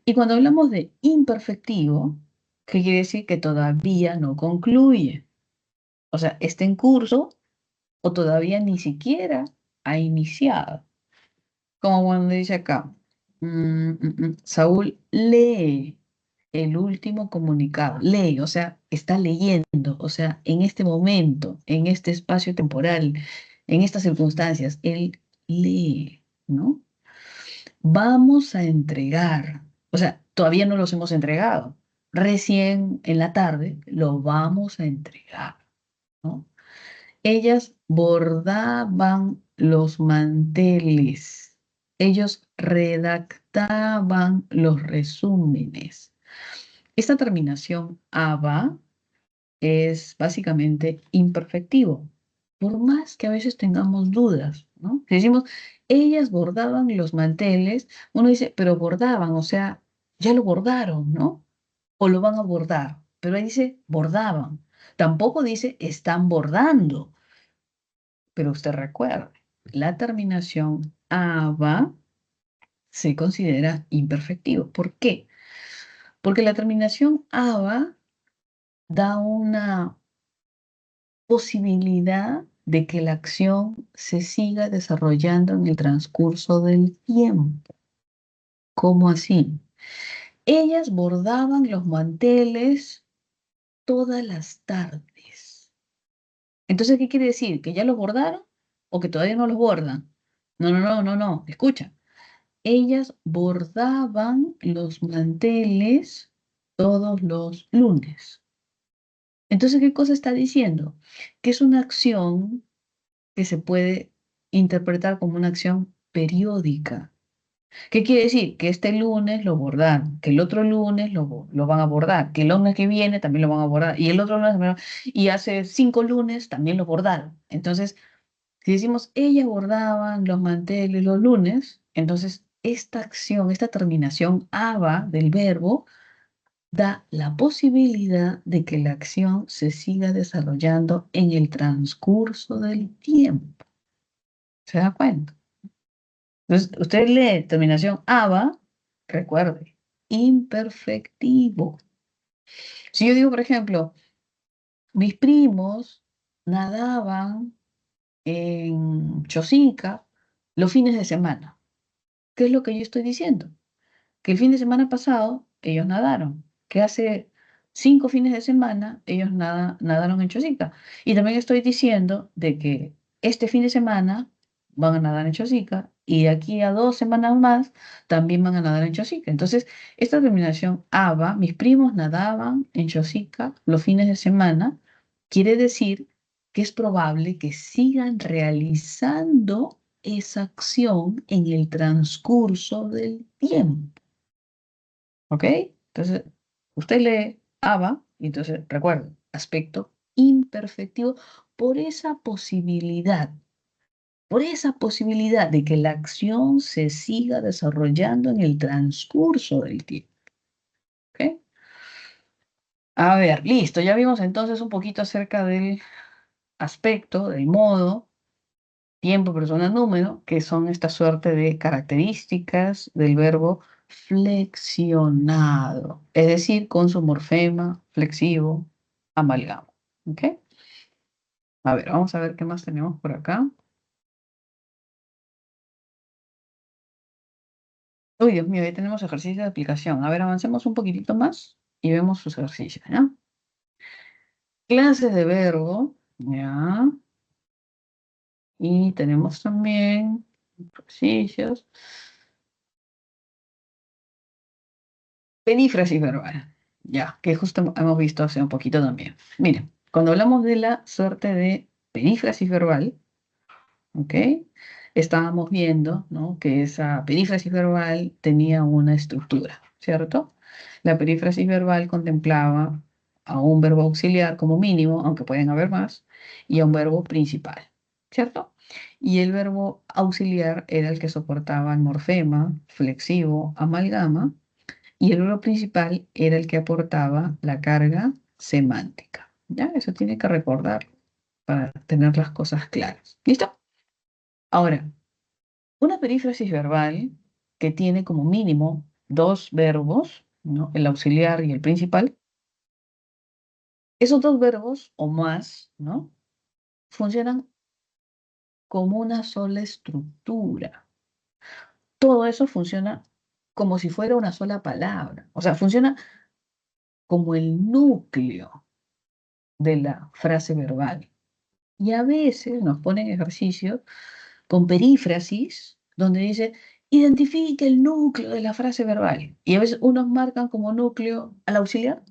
Y cuando hablamos de imperfectivo, ¿qué quiere decir? Que todavía no concluye. O sea, está en curso o todavía ni siquiera ha iniciado. Como cuando dice acá, Saúl lee el último comunicado, lee, o sea, está leyendo, o sea, en este momento, en este espacio temporal, en estas circunstancias, él lee, ¿no? Vamos a entregar, o sea, todavía no los hemos entregado, recién en la tarde lo vamos a entregar, ¿no? Ellas bordaban los manteles. Ellos redactaban los resúmenes. Esta terminación aba es básicamente imperfectivo, por más que a veces tengamos dudas, ¿no? Si decimos, ellas bordaban los manteles, uno dice, pero bordaban, o sea, ya lo bordaron, ¿no? O lo van a bordar, pero ahí dice, bordaban. Tampoco dice, están bordando. Pero usted recuerde, la terminación aba se considera imperfectivo. ¿Por qué? Porque la terminación aba da una posibilidad de que la acción se siga desarrollando en el transcurso del tiempo. ¿Cómo así? Ellas bordaban los manteles todas las tardes. Entonces, ¿qué quiere decir? ¿Que ya los bordaron o que todavía no los bordan? No, no, no, no, no. Escucha. Ellas bordaban los manteles todos los lunes. Entonces, ¿qué cosa está diciendo? Que es una acción que se puede interpretar como una acción periódica. ¿Qué quiere decir? Que este lunes lo bordaron, que el otro lunes lo van a bordar, que el lunes que viene también lo van a bordar, y el otro lunes también y hace 5 lunes también lo bordaron. Entonces, si decimos ella bordaban los manteles los lunes, entonces esta acción, esta terminación aba del verbo da la posibilidad de que la acción se siga desarrollando en el transcurso del tiempo. ¿Se da cuenta? Entonces, usted lee terminación aba, recuerde, imperfectivo. Si yo digo, por ejemplo, mis primos nadaban en Chosica los fines de semana. ¿Qué es lo que yo estoy diciendo? Que el fin de semana pasado ellos nadaron, que hace 5 fines de semana ellos nadaron en Chosica. Y también estoy diciendo de que este fin de semana van a nadar en Chosica y de aquí a 2 semanas más también van a nadar en Chosica. Entonces, esta terminación ABA, mis primos nadaban en Chosica los fines de semana, quiere decir que es probable que sigan realizando esa acción en el transcurso del tiempo. ¿Ok? Entonces, usted lee ABA, y entonces recuerden, aspecto imperfectivo, por por esa posibilidad de que la acción se siga desarrollando en el transcurso del tiempo. ¿Ok? A ver, listo, ya vimos entonces un poquito acerca del aspecto, del modo, tiempo, persona, número, que son esta suerte de características del verbo flexionado, es decir, con su morfema, flexivo, amalgama. ¿Ok? A ver, vamos a ver qué más tenemos por acá. Uy, Dios mío, ya tenemos ejercicio de aplicación. A ver, avancemos un poquitito más y vemos sus ejercicios, ¿ya? Clases de verbo, ¿ya? Y tenemos también ejercicios. Perífrasis verbal, ya, que justo hemos visto hace un poquito también. Miren, cuando hablamos de la suerte de perífrasis verbal, ¿ok? Estábamos viendo, ¿no? Que esa perífrasis verbal tenía una estructura, ¿cierto? La perífrasis verbal contemplaba a un verbo auxiliar como mínimo, aunque pueden haber más, y a un verbo principal, ¿cierto? Y el verbo auxiliar era el que soportaba el morfema, flexivo, amalgama, y el verbo principal era el que aportaba la carga semántica. ¿Ya? Eso tiene que recordar para tener las cosas claras. ¿Listo? Ahora, una perífrasis verbal que tiene como mínimo dos verbos, ¿no? El auxiliar y el principal, esos dos verbos o más, ¿no? Funcionan como una sola estructura. Todo eso funciona como si fuera una sola palabra. O sea, funciona como el núcleo de la frase verbal. Y a veces nos ponen ejercicios con perífrasis, donde dice, identifique el núcleo de la frase verbal. Y a veces unos marcan como núcleo al auxiliar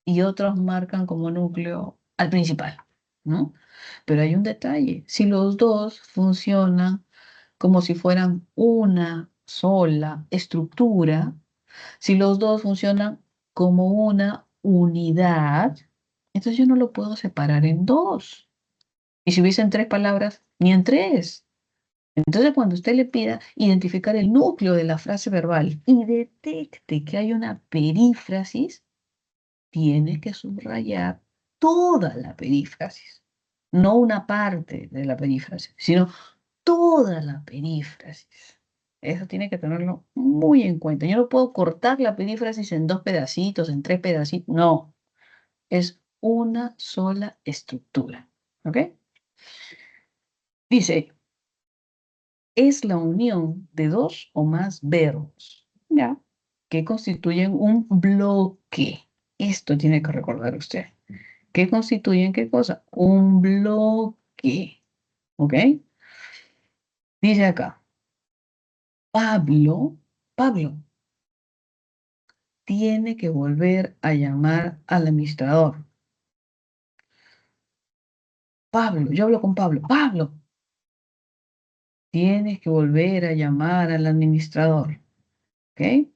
y otros marcan como núcleo al principal, ¿no? Pero hay un detalle, si los dos funcionan como si fueran una sola estructura, si los dos funcionan como una unidad, entonces yo no lo puedo separar en dos. Y si hubiesen tres palabras, ni en tres. Entonces, cuando usted le pida identificar el núcleo de la frase verbal y detecte que hay una perífrasis, tiene que subrayar toda la perífrasis, no una parte de la perífrasis, sino toda la perífrasis. Eso tiene que tenerlo muy en cuenta. Yo no puedo cortar la perífrasis en dos pedacitos, en tres pedacitos. No, es una sola estructura. ¿Ok? Dice, es la unión de dos o más verbos, ¿ya? Que constituyen un bloque. Esto tiene que recordar usted. ¿Qué constituyen qué cosa? Un bloque. ¿Ok? Dice acá, Pablo tiene que volver a llamar al administrador. Pablo, yo hablo con Pablo. Pablo, tienes que volver a llamar al administrador. ¿Ok?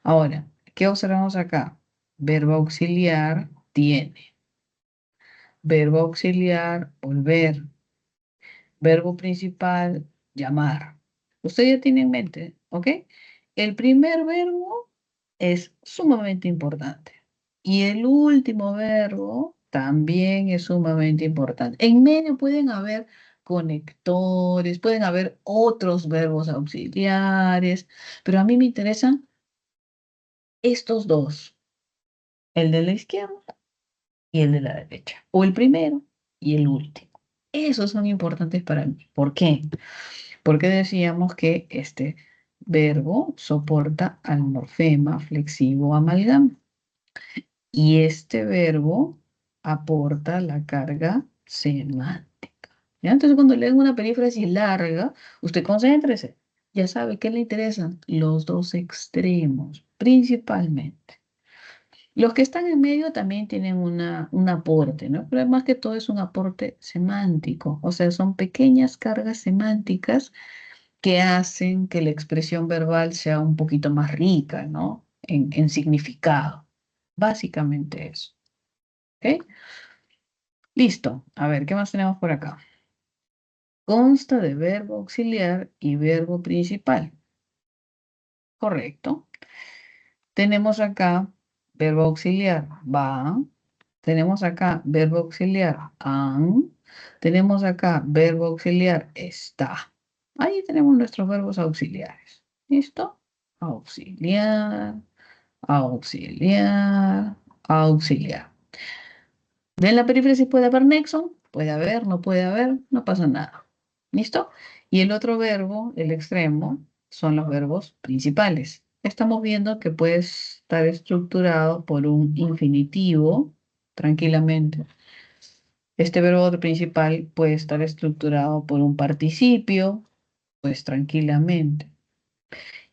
Ahora, ¿qué observamos acá? Verbo auxiliar tiene. Verbo auxiliar, volver. Verbo principal, llamar. Usted ya tiene en mente, ¿ok? El primer verbo es sumamente importante. Y el último verbo también es sumamente importante. En medio pueden haber conectores, pueden haber otros verbos auxiliares, pero a mí me interesan estos dos, el de la izquierda y el de la derecha, o el primero y el último. Esos son importantes para mí. ¿Por qué? Porque decíamos que este verbo soporta al morfema flexivo amalgama. Y este verbo aporta la carga semántica. ¿Ya? Entonces, cuando leen una perífrasis larga, usted concéntrese. Ya sabe qué le interesan los dos extremos, principalmente. Los que están en medio también tienen un aporte, ¿no? Pero más que todo es un aporte semántico. O sea, son pequeñas cargas semánticas que hacen que la expresión verbal sea un poquito más rica, ¿no? En significado. Básicamente eso. ¿Ok? Listo. A ver, ¿qué más tenemos por acá? Consta de verbo auxiliar y verbo principal. Correcto. Tenemos acá verbo auxiliar va. Tenemos acá verbo auxiliar han. Tenemos acá verbo auxiliar está. Ahí tenemos nuestros verbos auxiliares. ¿Listo? Auxiliar, auxiliar, auxiliar. En la perífrasis puede haber nexo, puede haber, no puede haber, no pasa nada. ¿Listo? Y el otro verbo, el extremo, son los verbos principales. Estamos viendo que puede estar estructurado por un infinitivo, tranquilamente. Este verbo principal puede estar estructurado por un participio, pues tranquilamente.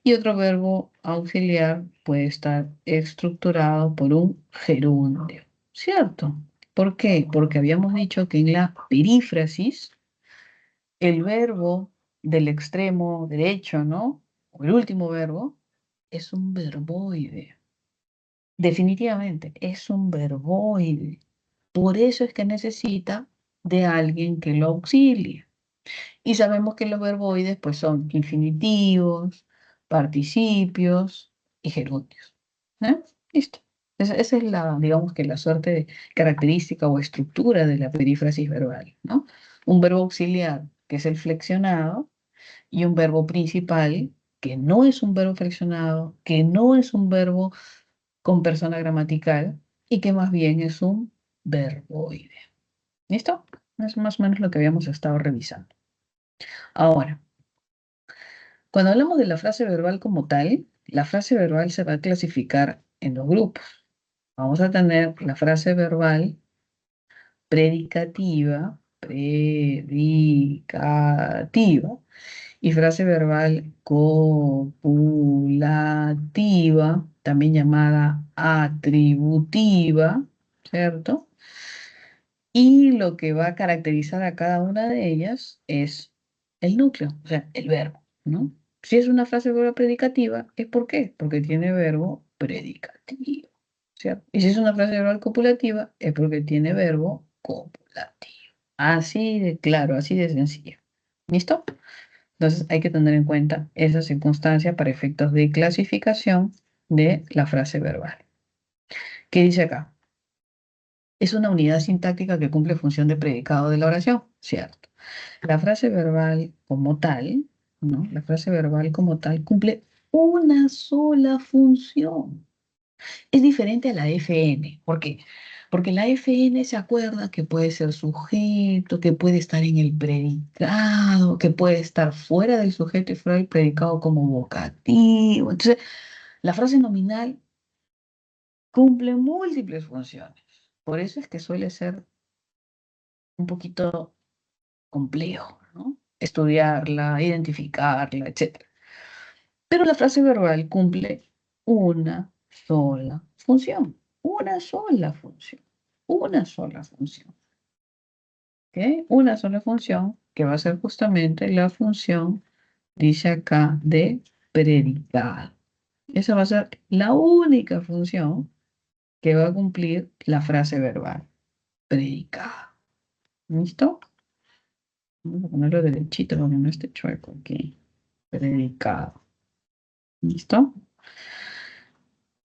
Y otro verbo auxiliar puede estar estructurado por un gerundio, ¿cierto? ¿Por qué? Porque habíamos dicho que en la perífrasis el verbo del extremo derecho, ¿no? O el último verbo es un verboide. Definitivamente, es un verboide. Por eso es que necesita de alguien que lo auxilie. Y sabemos que los verboides pues son infinitivos, participios y gerundios. ¿Eh? Listo. Esa es la, digamos que la suerte característica o estructura de la perífrasis verbal, ¿no? Un verbo auxiliar, que es el flexionado, y un verbo principal, que no es un verbo flexionado, que no es un verbo con persona gramatical, y que más bien es un verboide. ¿Listo? Es más o menos lo que habíamos estado revisando. Ahora, cuando hablamos de la frase verbal como tal, la frase verbal se va a clasificar en dos grupos. Vamos a tener la frase verbal predicativa y frase verbal copulativa, también llamada atributiva, ¿cierto? Y lo que va a caracterizar a cada una de ellas es el núcleo, o sea, el verbo, ¿no? Si es una frase verbal predicativa, ¿es por qué? Porque tiene verbo predicativo, ¿cierto? Y si es una frase verbal copulativa, es porque tiene verbo copulativo. Así de claro, así de sencillo. ¿Listo? Entonces hay que tener en cuenta esa circunstancia para efectos de clasificación de la frase verbal. ¿Qué dice acá? Es una unidad sintáctica que cumple función de predicado de la oración, ¿cierto? La frase verbal como tal, ¿no? La frase verbal como tal cumple una sola función. Es diferente a la FN. ¿Por qué? Porque la FN se acuerda que puede ser sujeto, que puede estar en el predicado, que puede estar fuera del sujeto y fuera del predicado como vocativo. Entonces, la frase nominal cumple múltiples funciones. Por eso es que suele ser un poquito complejo, ¿no? Estudiarla, identificarla, etc. Pero la frase verbal cumple una sola función, una sola función, una sola función, ¿ok? Una sola función que va a ser justamente la función, dice acá, de predicado. Esa va a ser la única función que va a cumplir la frase verbal, predicado. ¿Listo? Vamos a ponerlo derechito para que no esté chueco aquí. Predicado. ¿Listo?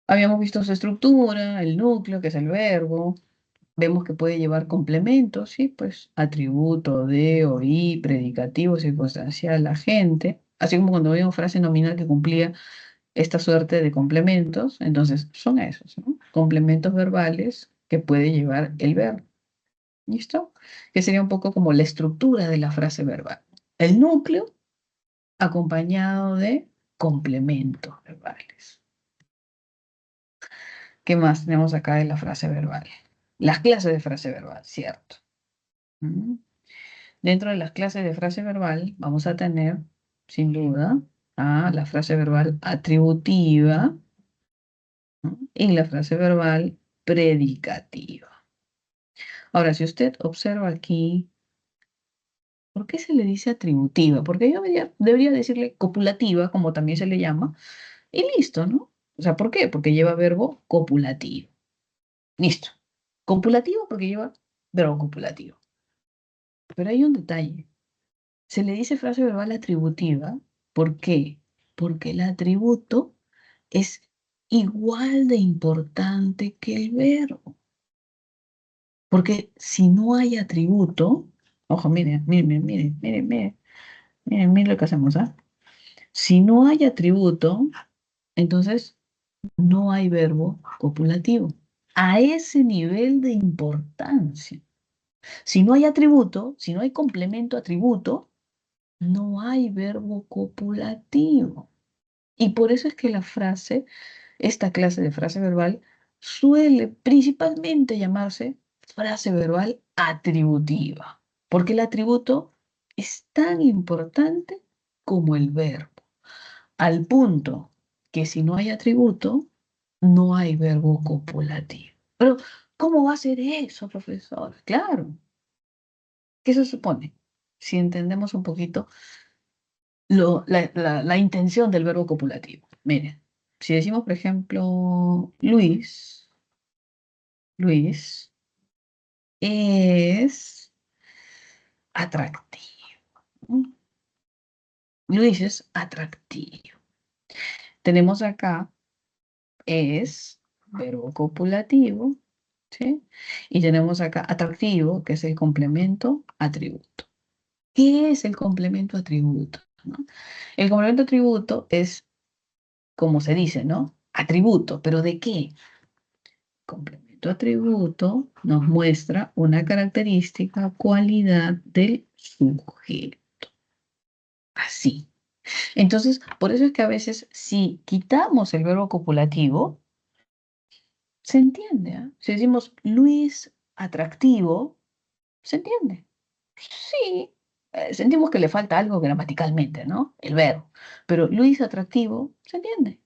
Habíamos visto su estructura, el núcleo, que es el verbo. Vemos que puede llevar complementos, ¿sí? Pues atributo, de, o, y, predicativo, circunstancial, agente. Así como cuando vimos frase nominal que cumplía esta suerte de complementos, entonces son esos, ¿no? Complementos verbales que puede llevar el verbo. ¿Listo? Que sería un poco como la estructura de la frase verbal. El núcleo acompañado de complementos verbales. ¿Qué más tenemos acá de la frase verbal? Las clases de frase verbal, ¿cierto? ¿Mm? Dentro de las clases de frase verbal vamos a tener, sin duda, a la frase verbal atributiva, ¿no? Y la frase verbal predicativa. Ahora, si usted observa aquí, ¿por qué se le dice atributiva? Porque yo debería decirle copulativa, como también se le llama, y listo, ¿no? O sea, ¿por qué? Porque lleva verbo copulativo. Listo. Copulativo porque lleva verbo copulativo. Pero hay un detalle. Se le dice frase verbal atributiva. ¿Por qué? Porque el atributo es igual de importante que el verbo. Porque si no hay atributo, ojo, miren, miren, miren, miren, miren, miren, miren lo que hacemos, ¿ah? Si no hay atributo, entonces no hay verbo copulativo. A ese nivel de importancia. Si no hay atributo, si no hay complemento atributo, no hay verbo copulativo. Y por eso es que la frase, esta clase de frase verbal, suele principalmente llamarse frase verbal atributiva, porque el atributo es tan importante como el verbo, al punto que si no hay atributo, no hay verbo copulativo. Pero, ¿cómo va a ser eso, profesor? Claro, ¿qué se supone? Si entendemos un poquito la intención del verbo copulativo. Miren, si decimos, por ejemplo, Luis es atractivo. ¿No? Luis es atractivo. Tenemos acá es verbo copulativo, ¿sí? Y tenemos acá atractivo, que es el complemento atributo. ¿Qué es el complemento atributo? ¿No? El complemento atributo es, como se dice, ¿no? Atributo, pero ¿de qué? Complemento atributo nos muestra una característica, cualidad del sujeto. Así. Entonces, por eso es que a veces si quitamos el verbo copulativo, se entiende, ¿ah? Si decimos Luis atractivo, se entiende. Sí, sentimos que le falta algo gramaticalmente, ¿no? El verbo. Pero Luis atractivo, se entiende.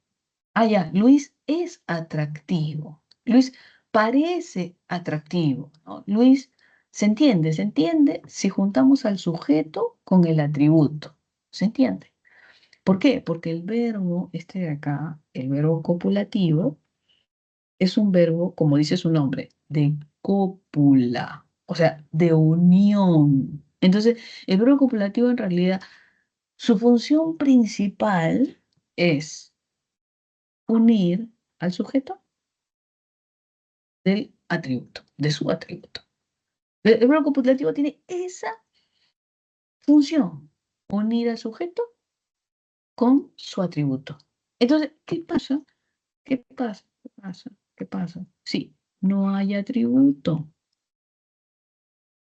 Ah, ya, Luis es atractivo. Luis parece atractivo, ¿no? Luis se entiende si juntamos al sujeto con el atributo. ¿Se entiende? ¿Por qué? Porque el verbo, este de acá, el verbo copulativo, es un verbo, como dice su nombre, de cópula, o sea, de unión. Entonces, el verbo copulativo en realidad, su función principal es unir al sujeto del atributo, de su atributo. El verbo copulativo tiene esa función, unir al sujeto con su atributo. Entonces, ¿qué pasa? ¿Qué pasa? ¿Qué pasa? ¿Qué pasa? Sí, no hay atributo.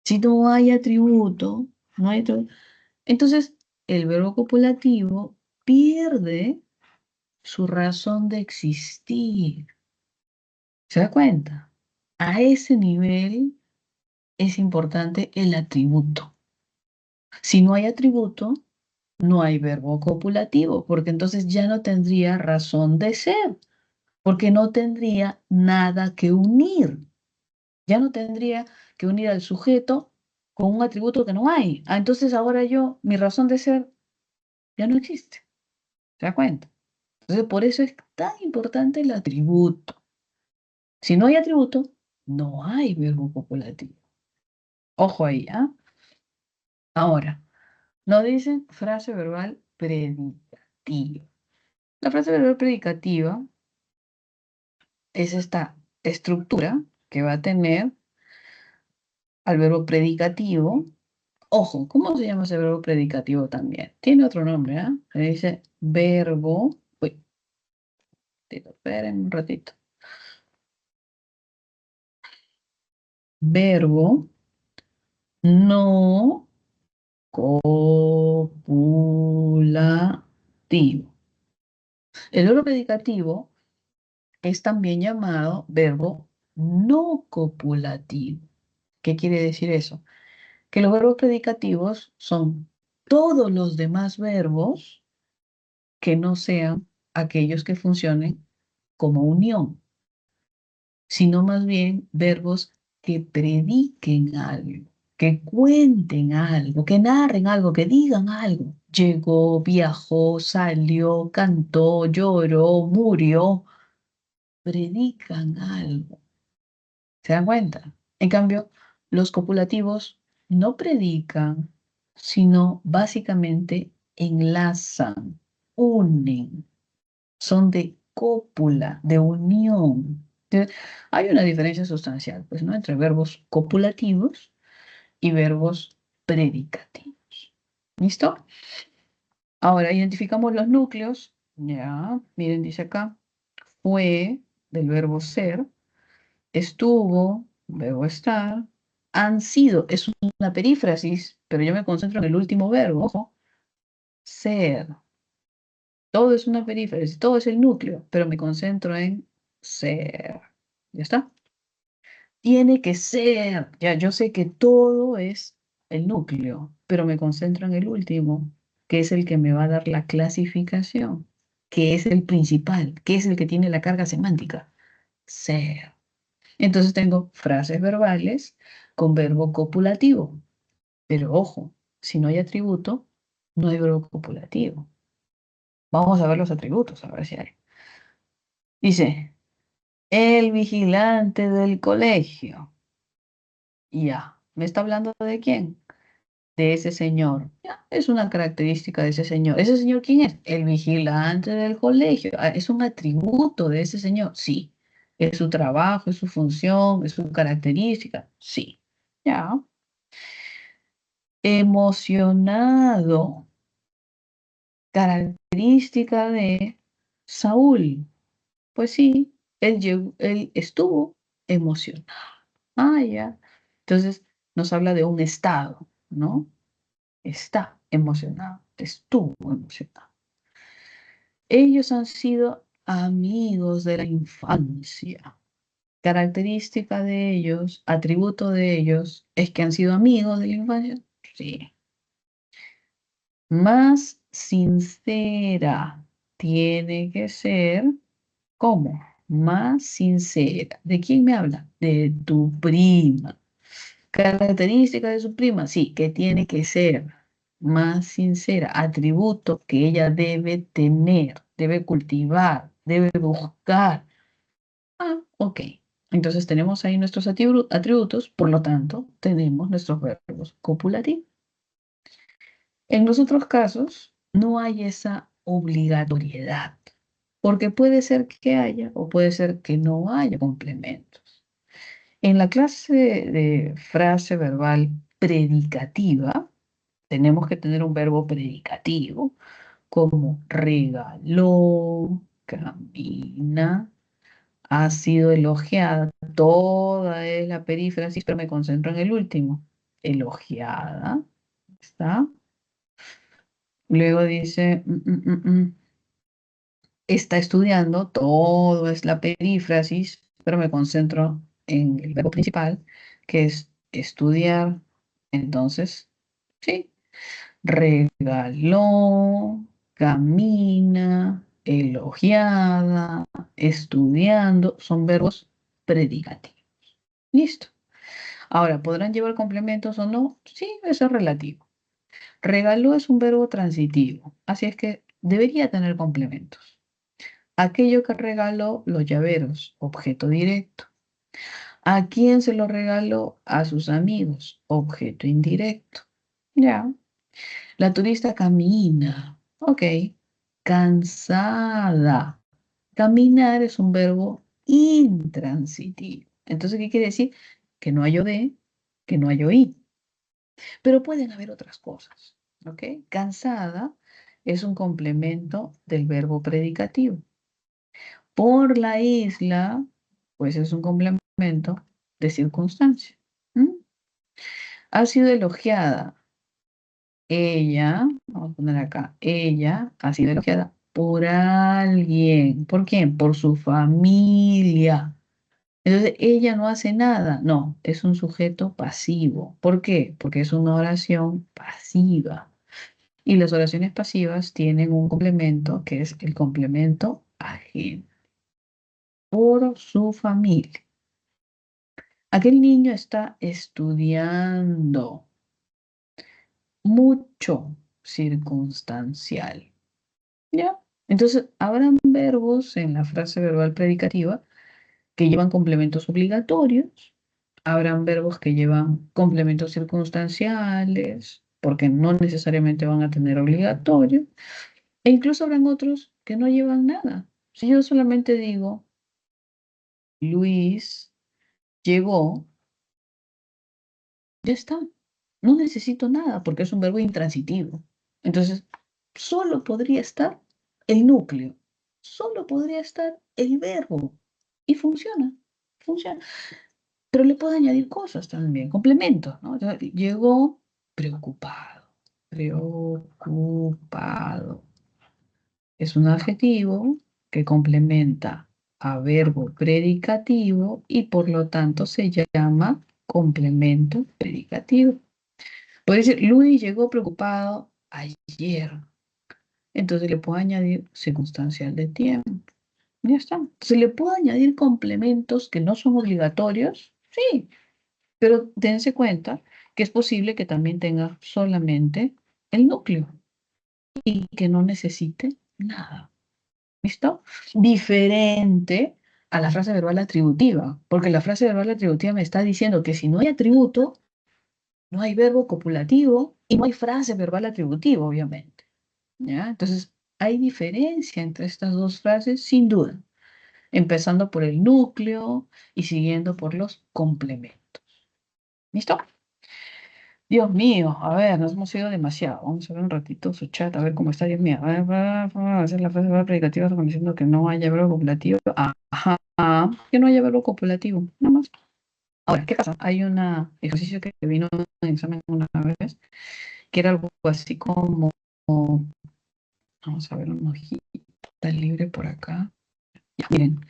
Si no hay atributo, no hay atributo. Entonces, el verbo copulativo pierde su razón de existir. ¿Se da cuenta? A ese nivel es importante el atributo. Si no hay atributo, no hay verbo copulativo, porque entonces ya no tendría razón de ser, porque no tendría nada que unir. Ya no tendría que unir al sujeto con un atributo que no hay. Ah, entonces ahora yo, mi razón de ser ya no existe. ¿Se da cuenta? Entonces, por eso es tan importante el atributo. Si no hay atributo, no hay verbo copulativo. Ojo ahí, ¿ah? Ahora, nos dicen frase verbal predicativa. La frase verbal predicativa es esta estructura que va a tener al verbo predicativo. Ojo, ¿cómo se llama ese verbo predicativo también? Tiene otro nombre, ¿ah? Se dice verbo. Uy, esperen un ratito. Verbo no copulativo. El verbo predicativo es también llamado verbo no copulativo. ¿Qué quiere decir eso? Que los verbos predicativos son todos los demás verbos que no sean aquellos que funcionen como unión, sino más bien verbos que prediquen algo, que cuenten algo, que narren algo, que digan algo. Llegó, viajó, salió, cantó, lloró, murió, predican algo. ¿Se dan cuenta? En cambio, los copulativos no predican, sino básicamente enlazan, unen, son de cópula, de unión. Entonces, hay una diferencia sustancial, pues, ¿no? Entre verbos copulativos y verbos predicativos. ¿Listo? Ahora identificamos los núcleos. Ya, miren, dice acá, fue del verbo ser, estuvo, verbo estar, han sido, es una perífrasis, pero yo me concentro en el último verbo, ojo, ser. Todo es una perífrasis, todo es el núcleo, pero me concentro en ser. ¿Ya está? Tiene que ser. Ya, yo sé que todo es el núcleo, pero me concentro en el último, que es el que me va a dar la clasificación, que es el principal, que es el que tiene la carga semántica. Ser. Entonces tengo frases verbales con verbo copulativo. Pero ojo, si no hay atributo, no hay verbo copulativo. Vamos a ver los atributos, a ver si hay. Dice, el vigilante del colegio. Ya, ¿me está hablando de quién? De ese señor. Ya, es una característica de ese señor. ¿Ese señor quién es? El vigilante del colegio. Ah, ¿es un atributo de ese señor? Sí. ¿Es su trabajo, es su función, es su característica? Sí. Ya. Emocionado. Característica de Saúl. Pues sí, él estuvo emocionado. Ah, ya. Entonces nos habla de un estado, ¿no? Está emocionado, estuvo emocionado. Ellos han sido amigos de la infancia. Característica de ellos, atributo de ellos, es que han sido amigos de la infancia. Sí. Más sincera tiene que ser, ¿cómo? Más sincera. ¿De quién me habla? De tu prima. Característica de su prima, sí, que tiene que ser más sincera. Atributo que ella debe tener, debe cultivar, debe buscar. Ah, ok. Entonces tenemos ahí nuestros atributos, por lo tanto, tenemos nuestros verbos copulativos. En los otros casos, no hay esa obligatoriedad, porque puede ser que haya o puede ser que no haya complementos. En la clase de frase verbal predicativa, tenemos que tener un verbo predicativo como regaló, camina, ha sido elogiada. Toda es la perífrasis, pero me concentro en el último. Elogiada, ¿está? Luego dice, está estudiando, todo es la perífrasis, pero me concentro en el verbo principal, que es estudiar. Entonces, sí, regaló, camina, elogiada, estudiando, son verbos predicativos. Listo. Ahora, ¿podrán llevar complementos o no? Sí, eso es relativo. Regaló es un verbo transitivo, así es que debería tener complementos. Aquello que regaló los llaveros, objeto directo. ¿A quién se lo regaló? A sus amigos, objeto indirecto. Ya. La turista camina. Ok. Cansada. Caminar es un verbo intransitivo. Entonces, ¿qué quiere decir? Que no hay de, que no hay oí. Pero pueden haber otras cosas. ¿Ok? Cansada es un complemento del verbo predicativo. Por la isla, pues es un complemento de circunstancia. ¿Mm? Ha sido elogiada. Ella, vamos a poner acá, ella ha sido elogiada por alguien. ¿Por quién? Por su familia. Entonces, ella no hace nada. No, es un sujeto pasivo. ¿Por qué? Porque es una oración pasiva. Y las oraciones pasivas tienen un complemento que es el complemento ajeno. Por su familia. Aquel niño está estudiando mucho circunstancial. ¿Ya? Entonces, habrán verbos en la frase verbal predicativa que llevan complementos obligatorios, habrán verbos que llevan complementos circunstanciales, porque no necesariamente van a tener obligatorio, e incluso habrán otros que no llevan nada. Si yo solamente digo, Luis llegó, ya está. No necesito nada porque es un verbo intransitivo. Entonces, solo podría estar el núcleo, solo podría estar el verbo y funciona, funciona. Pero le puedo añadir cosas también, complementos, ¿no? O sea, llegó preocupado, preocupado. Es un adjetivo que complementa a verbo predicativo y por lo tanto se llama complemento predicativo. Puede decir, Luis llegó preocupado ayer. Entonces le puedo añadir circunstancial de tiempo. Ya está. ¿Se le puedo añadir complementos que no son obligatorios? Sí, pero dense cuenta que es posible que también tenga solamente el núcleo y que no necesite nada. ¿Listo? Diferente a la frase verbal atributiva, porque la frase verbal atributiva me está diciendo que si no hay atributo, no hay verbo copulativo y no hay frase verbal atributiva, obviamente. ¿Ya? Entonces, hay diferencia entre estas dos frases, sin duda, empezando por el núcleo y siguiendo por los complementos. ¿Listo? Dios mío, a ver, nos hemos ido demasiado. Vamos a ver un ratito su chat, a ver cómo está, Dios mío. A ver, a hacer la frase verbal predicativa reconociendo que no haya verbo copulativo. Ajá, que no haya verbo copulativo, nada más. Ahora, ¿qué pasa? Hay un ejercicio que vino en examen una vez, que era algo así como, vamos a ver una hojita libre por acá. Ya, miren,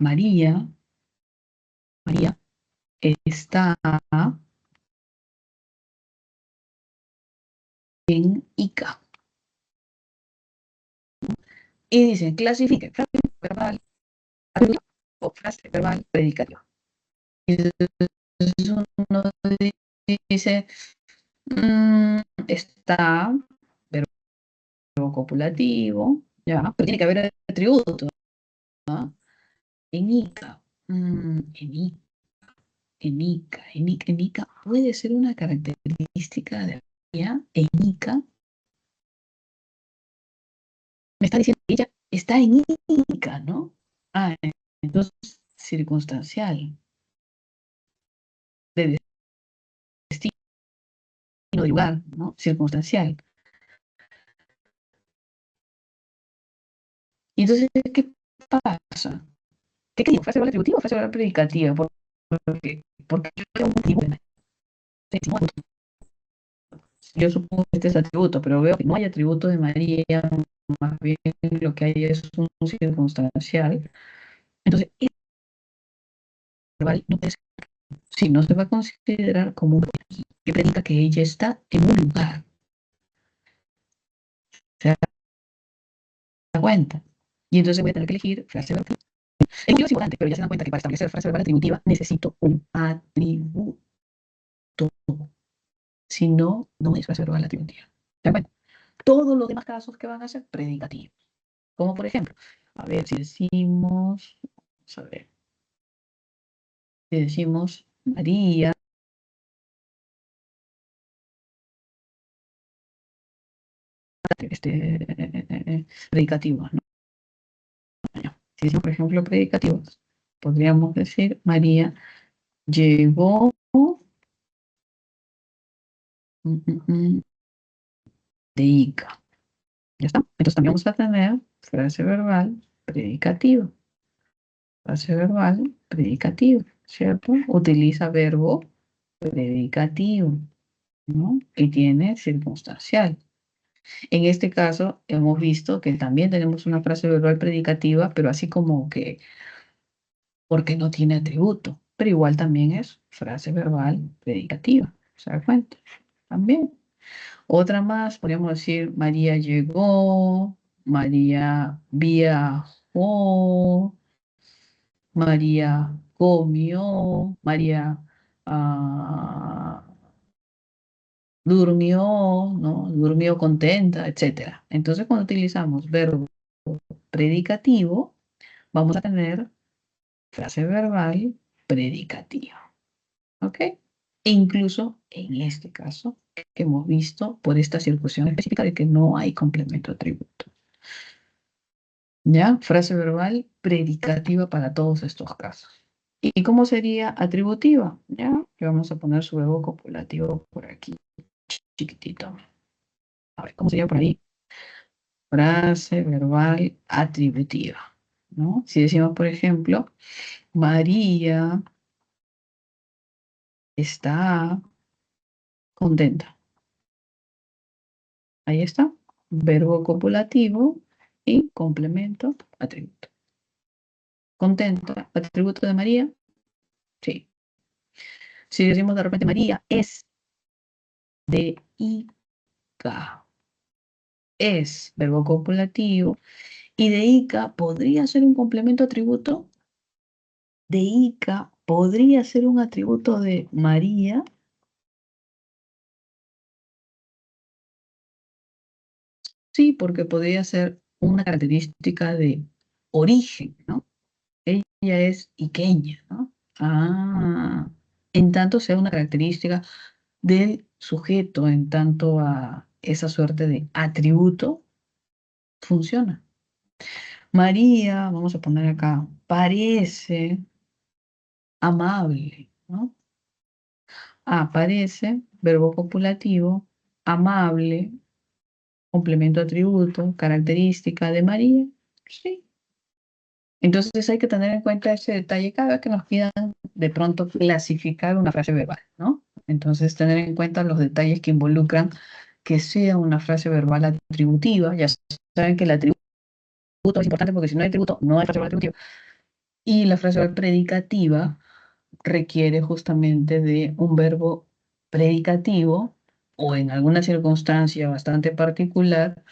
María, María está en Ica. Y dice, clasifique frase verbal atributiva o frase verbal predicativa. Y entonces uno dice, está verbo copulativo, ya, pero tiene que haber atributo, ¿no? En Ica, en Ica, en Ica, en Ica puede ser una característica de ella, en Ica, me está diciendo que ella está en Ica, ¿no? Ah, entonces, circunstancial, de destino, de lugar, ¿no? Circunstancial. Y entonces, ¿qué pasa? ¿Qué digo? ¿Frase verbal atributiva o frase verbal predicativa? Porque yo veo un motivo de yo supongo que este es atributo, pero veo que no hay atributo de María, más bien lo que hay es un circunstancial. Entonces, el verbal no puede ser, si no se va a considerar como un que predica que ella está en un lugar. ¿Se da cuenta? Y entonces voy a tener que elegir frase verbal. El motivo es importante, pero ya se dan cuenta que para establecer frase verbal atributiva necesito un atributo. Si no, no es frase verbal atributiva. ¿Se dan cuenta? Todos los demás casos que van a ser predicativos. Como por ejemplo, a ver si decimos, vamos a ver, si decimos María, predicativos, ¿no? Si decimos, por ejemplo, predicativos, podríamos decir María llegó de Ica. ¿Ya está? Entonces también vamos a tener frase verbal predicativa. Frase verbal predicativa, ¿cierto? Utiliza verbo predicativo. ¿no? Y tiene circunstancial. En este caso, hemos visto que también tenemos una frase verbal predicativa, pero así como que porque no tiene atributo, pero igual también es frase verbal predicativa. ¿Se da cuenta? También. Otra más, podríamos decir, María llegó, María viajó, María comió, María ah, durmió, ¿no? Durmió contenta, etcétera. Entonces, cuando utilizamos verbo predicativo, vamos a tener frase verbal predicativa. ¿Ok? E incluso en este caso que hemos visto por esta circunstancia específica de que no hay complemento atributo. ¿Ya? Frase verbal predicativa para todos estos casos. ¿Y cómo sería atributiva? ¿Ya? Que vamos a poner su verbo copulativo por aquí, chiquitito. A ver, ¿cómo sería por ahí? Frase verbal atributiva, ¿no? Si decimos, por ejemplo, María está contenta. Ahí está. Verbo copulativo y complemento atributo. Contenta, atributo de María. Sí. Si decimos de repente María es de Ica. Es verbo copulativo. Y de Ica podría ser un complemento atributo. De Ica podría ser un atributo de María. Sí, porque podría ser una característica de origen, ¿no? Ella es iqueña, ¿no? Ah, en tanto sea una característica del sujeto, en tanto a esa suerte de atributo, funciona. María, vamos a poner acá, parece amable, ¿no? Ah, parece, verbo copulativo, amable, complemento atributo, característica de María, sí. Entonces hay que tener en cuenta ese detalle cada vez que nos pidan de pronto clasificar una frase verbal, ¿no? Entonces tener en cuenta los detalles que involucran que sea una frase verbal atributiva. Ya saben que el atributo es importante porque si no hay atributo, no hay frase verbal atributiva. Y la frase verbal predicativa requiere justamente de un verbo predicativo o en alguna circunstancia bastante particular,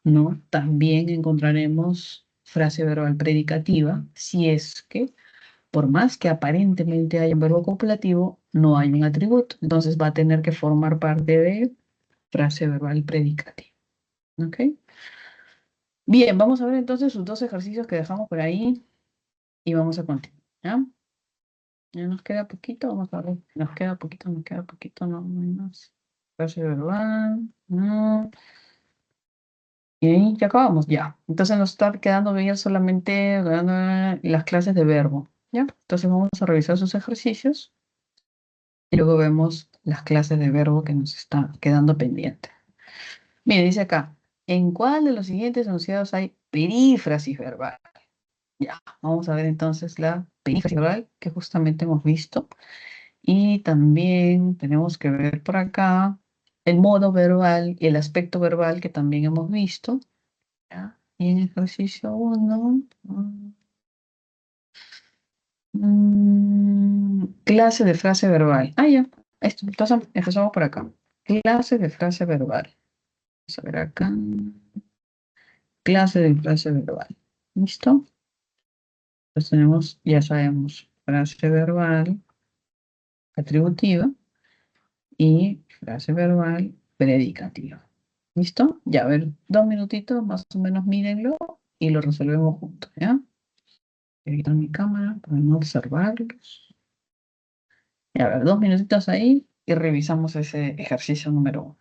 ¿no? También encontraremos frase verbal predicativa si es que por más que aparentemente haya un verbo copulativo, no hay un atributo. Entonces va a tener que formar parte de frase verbal predicativa. ¿Ok? Bien, vamos a ver entonces sus dos ejercicios que dejamos por ahí y vamos a continuar. ¿Ya? Ya nos queda poquito, vamos a ver. Nos queda poquito, no, no hay más. Frase verbal, no. Y ahí ya acabamos, ya. Entonces nos está quedando bien solamente las clases de verbo. ¿Ya? Entonces vamos a revisar sus ejercicios. Y luego vemos las clases de verbo que nos están quedando pendientes. Mire, dice acá, ¿en cuál de los siguientes enunciados hay perífrasis verbal? Ya, vamos a ver entonces la perífrasis verbal que justamente hemos visto. Y también tenemos que ver por acá el modo verbal y el aspecto verbal que también hemos visto. ¿Ya? Y en ejercicio 1, clase de frase verbal. Ah, ya. Entonces empezamos por acá. Clase de frase verbal. Vamos a ver acá. Clase de frase verbal. ¿Listo? Entonces tenemos, ya sabemos, frase verbal atributiva y frase verbal predicativa. ¿Listo? Ya, a ver, 2 minutitos, más o menos mírenlo y lo resolvemos juntos, ¿ya? Voy a quitar mi cámara para no observarlos. Y a ver, 2 minutitos ahí y revisamos ese ejercicio número 1.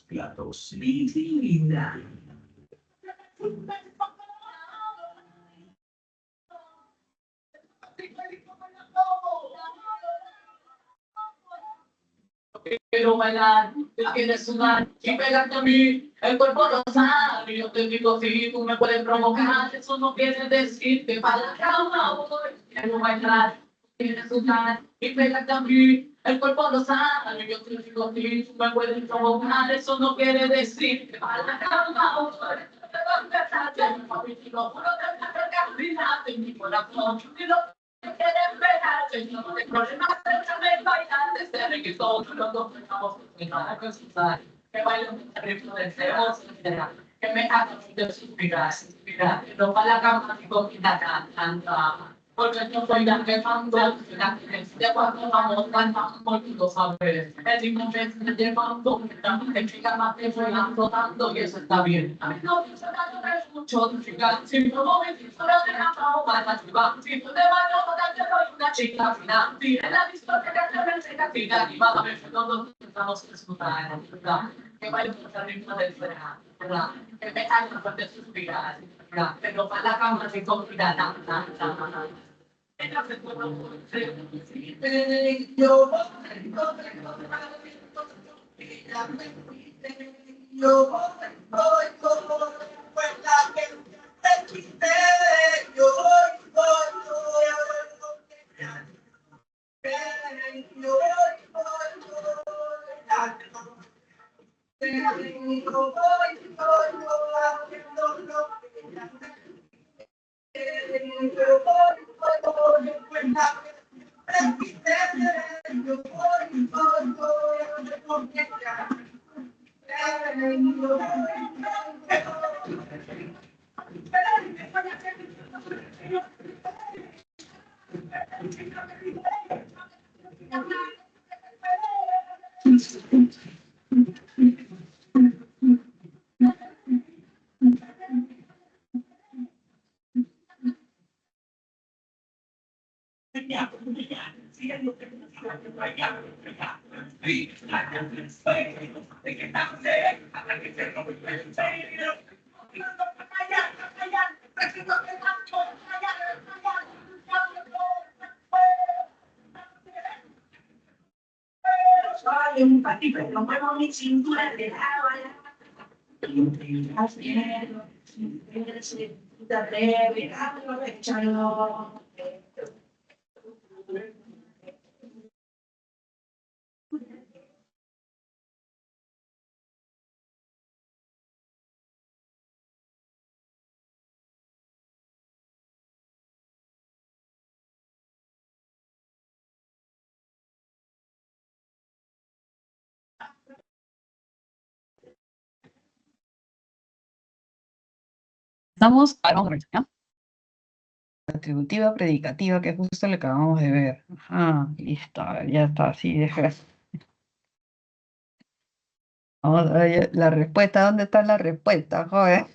platos. Vida. Quiero bailar, te quieres sudar y pegarte a mí, el cuerpo lo sabe, yo te digo si tú me puedes provocar, eso no quiere decir que para la cama voy. Quiero bailar, te quieres sudar y pegarte a mí, el cuerpo lo sabe, yo te digo si tú me puedes provocar, eso no quiere decir que para la cama voy. Te vas a empezar, te lo juro, te vas a caminar en mi corazón, y lo quieres ver, no te problemas, déjame bailar desde reggaetón, los dos estamos en la canción, que bailo un ritmo de deseos, que me haga suspirar, suspirar, que no va la cama y comida cantando. Porque yo soy la que mando, la que de cuando vamos cantando, tú lo sabes. El ritmo me está llevando, me chica más que soy tanto y eso está bien. A mí no me gusta mucho, chica, si no me voy, solo te canto para chiva. Si tú te vas, no te doy una chica fina. Si en la discoteca te ven chica fina, y va a ver que todos estamos escuchando, que bailo el ritmo del verano, que me haga fuerte suspirar, que no va la cama sin comida, Soy un patito, no muevo mi cintura de lado a lado. Haciendo, te atreves, aprovechalo. Estamos, ahora vamos a ver, ¿ya? Atributiva predicativa, que es justo lo que acabamos de ver. Ajá, listo, a ver, ya está, así, deja. Vamos a ver la respuesta, ¿dónde está la respuesta, joven?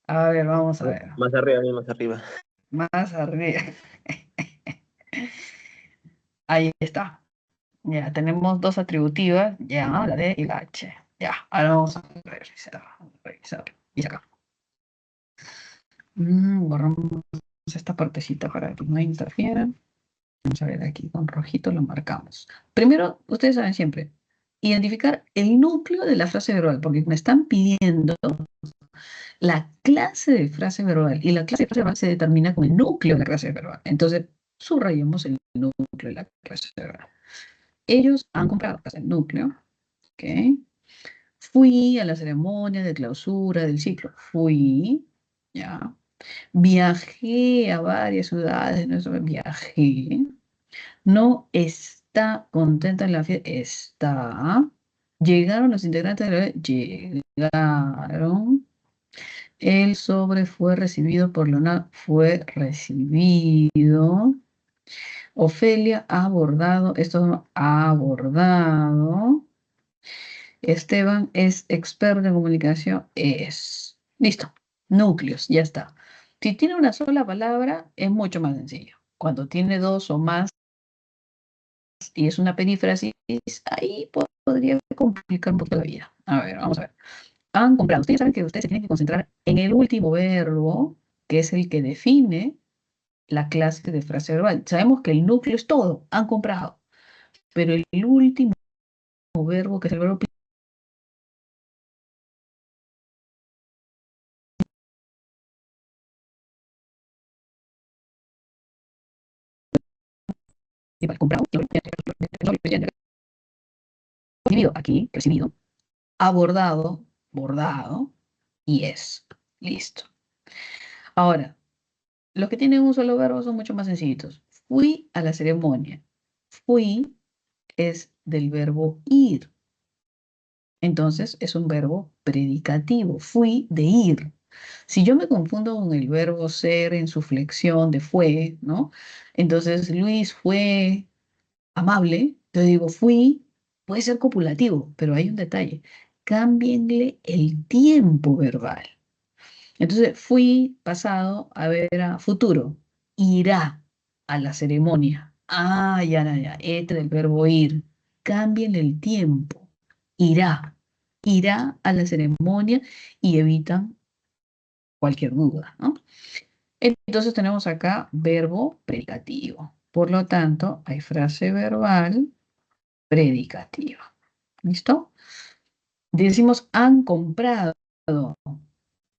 A ver, vamos a ver. Más arriba, bien más arriba. Más arriba. Ahí está. Ya, tenemos dos atributivas, ya, la D y la H. Ya, ahora vamos a revisar, y acá. Borramos esta partecita para que no interfieran. Vamos a ver aquí con rojito lo marcamos. Primero, ustedes saben siempre, identificar el núcleo de la frase verbal, porque me están pidiendo la clase de frase verbal, y la clase de frase verbal se determina con el núcleo de la clase verbal. Entonces, subrayemos el núcleo de la clase verbal. Ellos han comprado el núcleo, ¿ok? Fui a la ceremonia de clausura del ciclo. Fui, ya. Viajé a varias ciudades, no solo viajé. No está contenta en la fiesta. Está. Llegaron los integrantes de la llegaron. El sobre fue recibido por Leonardo. Fue recibido. Ofelia ha abordado. Esto ha abordado. Esteban es experto en comunicación. Es. Listo. Núcleos, ya está. Si tiene una sola palabra, es mucho más sencillo. Cuando tiene dos o más, y es una perífrasis, ahí podría complicar un poco la vida. A ver, vamos a ver. Han comprado. Ustedes saben que ustedes se tienen que concentrar en el último verbo, que es el que define la clase de frase verbal. Sabemos que el núcleo es todo, han comprado, pero el último verbo, que es el verbo principal, comprado, recibido aquí, recibido, abordado, bordado, y es. Listo. Ahora, los que tienen un solo verbo son mucho más sencillitos. Fui a la ceremonia. Fui es del verbo ir. Entonces es un verbo predicativo. Fui de ir. Si yo me confundo con el verbo ser en su flexión de fue, ¿no? Entonces Luis fue amable, entonces digo fui, puede ser copulativo, pero hay un detalle. Cámbienle el tiempo verbal. Entonces fui pasado a ver a futuro. Irá a la ceremonia. Ah, ya, ya, ya. Este del verbo ir. Cámbienle el tiempo. Irá. Irá a la ceremonia y evitan cualquier duda, ¿no? Entonces tenemos acá verbo predicativo. Por lo tanto, hay frase verbal predicativa. ¿Listo? Decimos han comprado.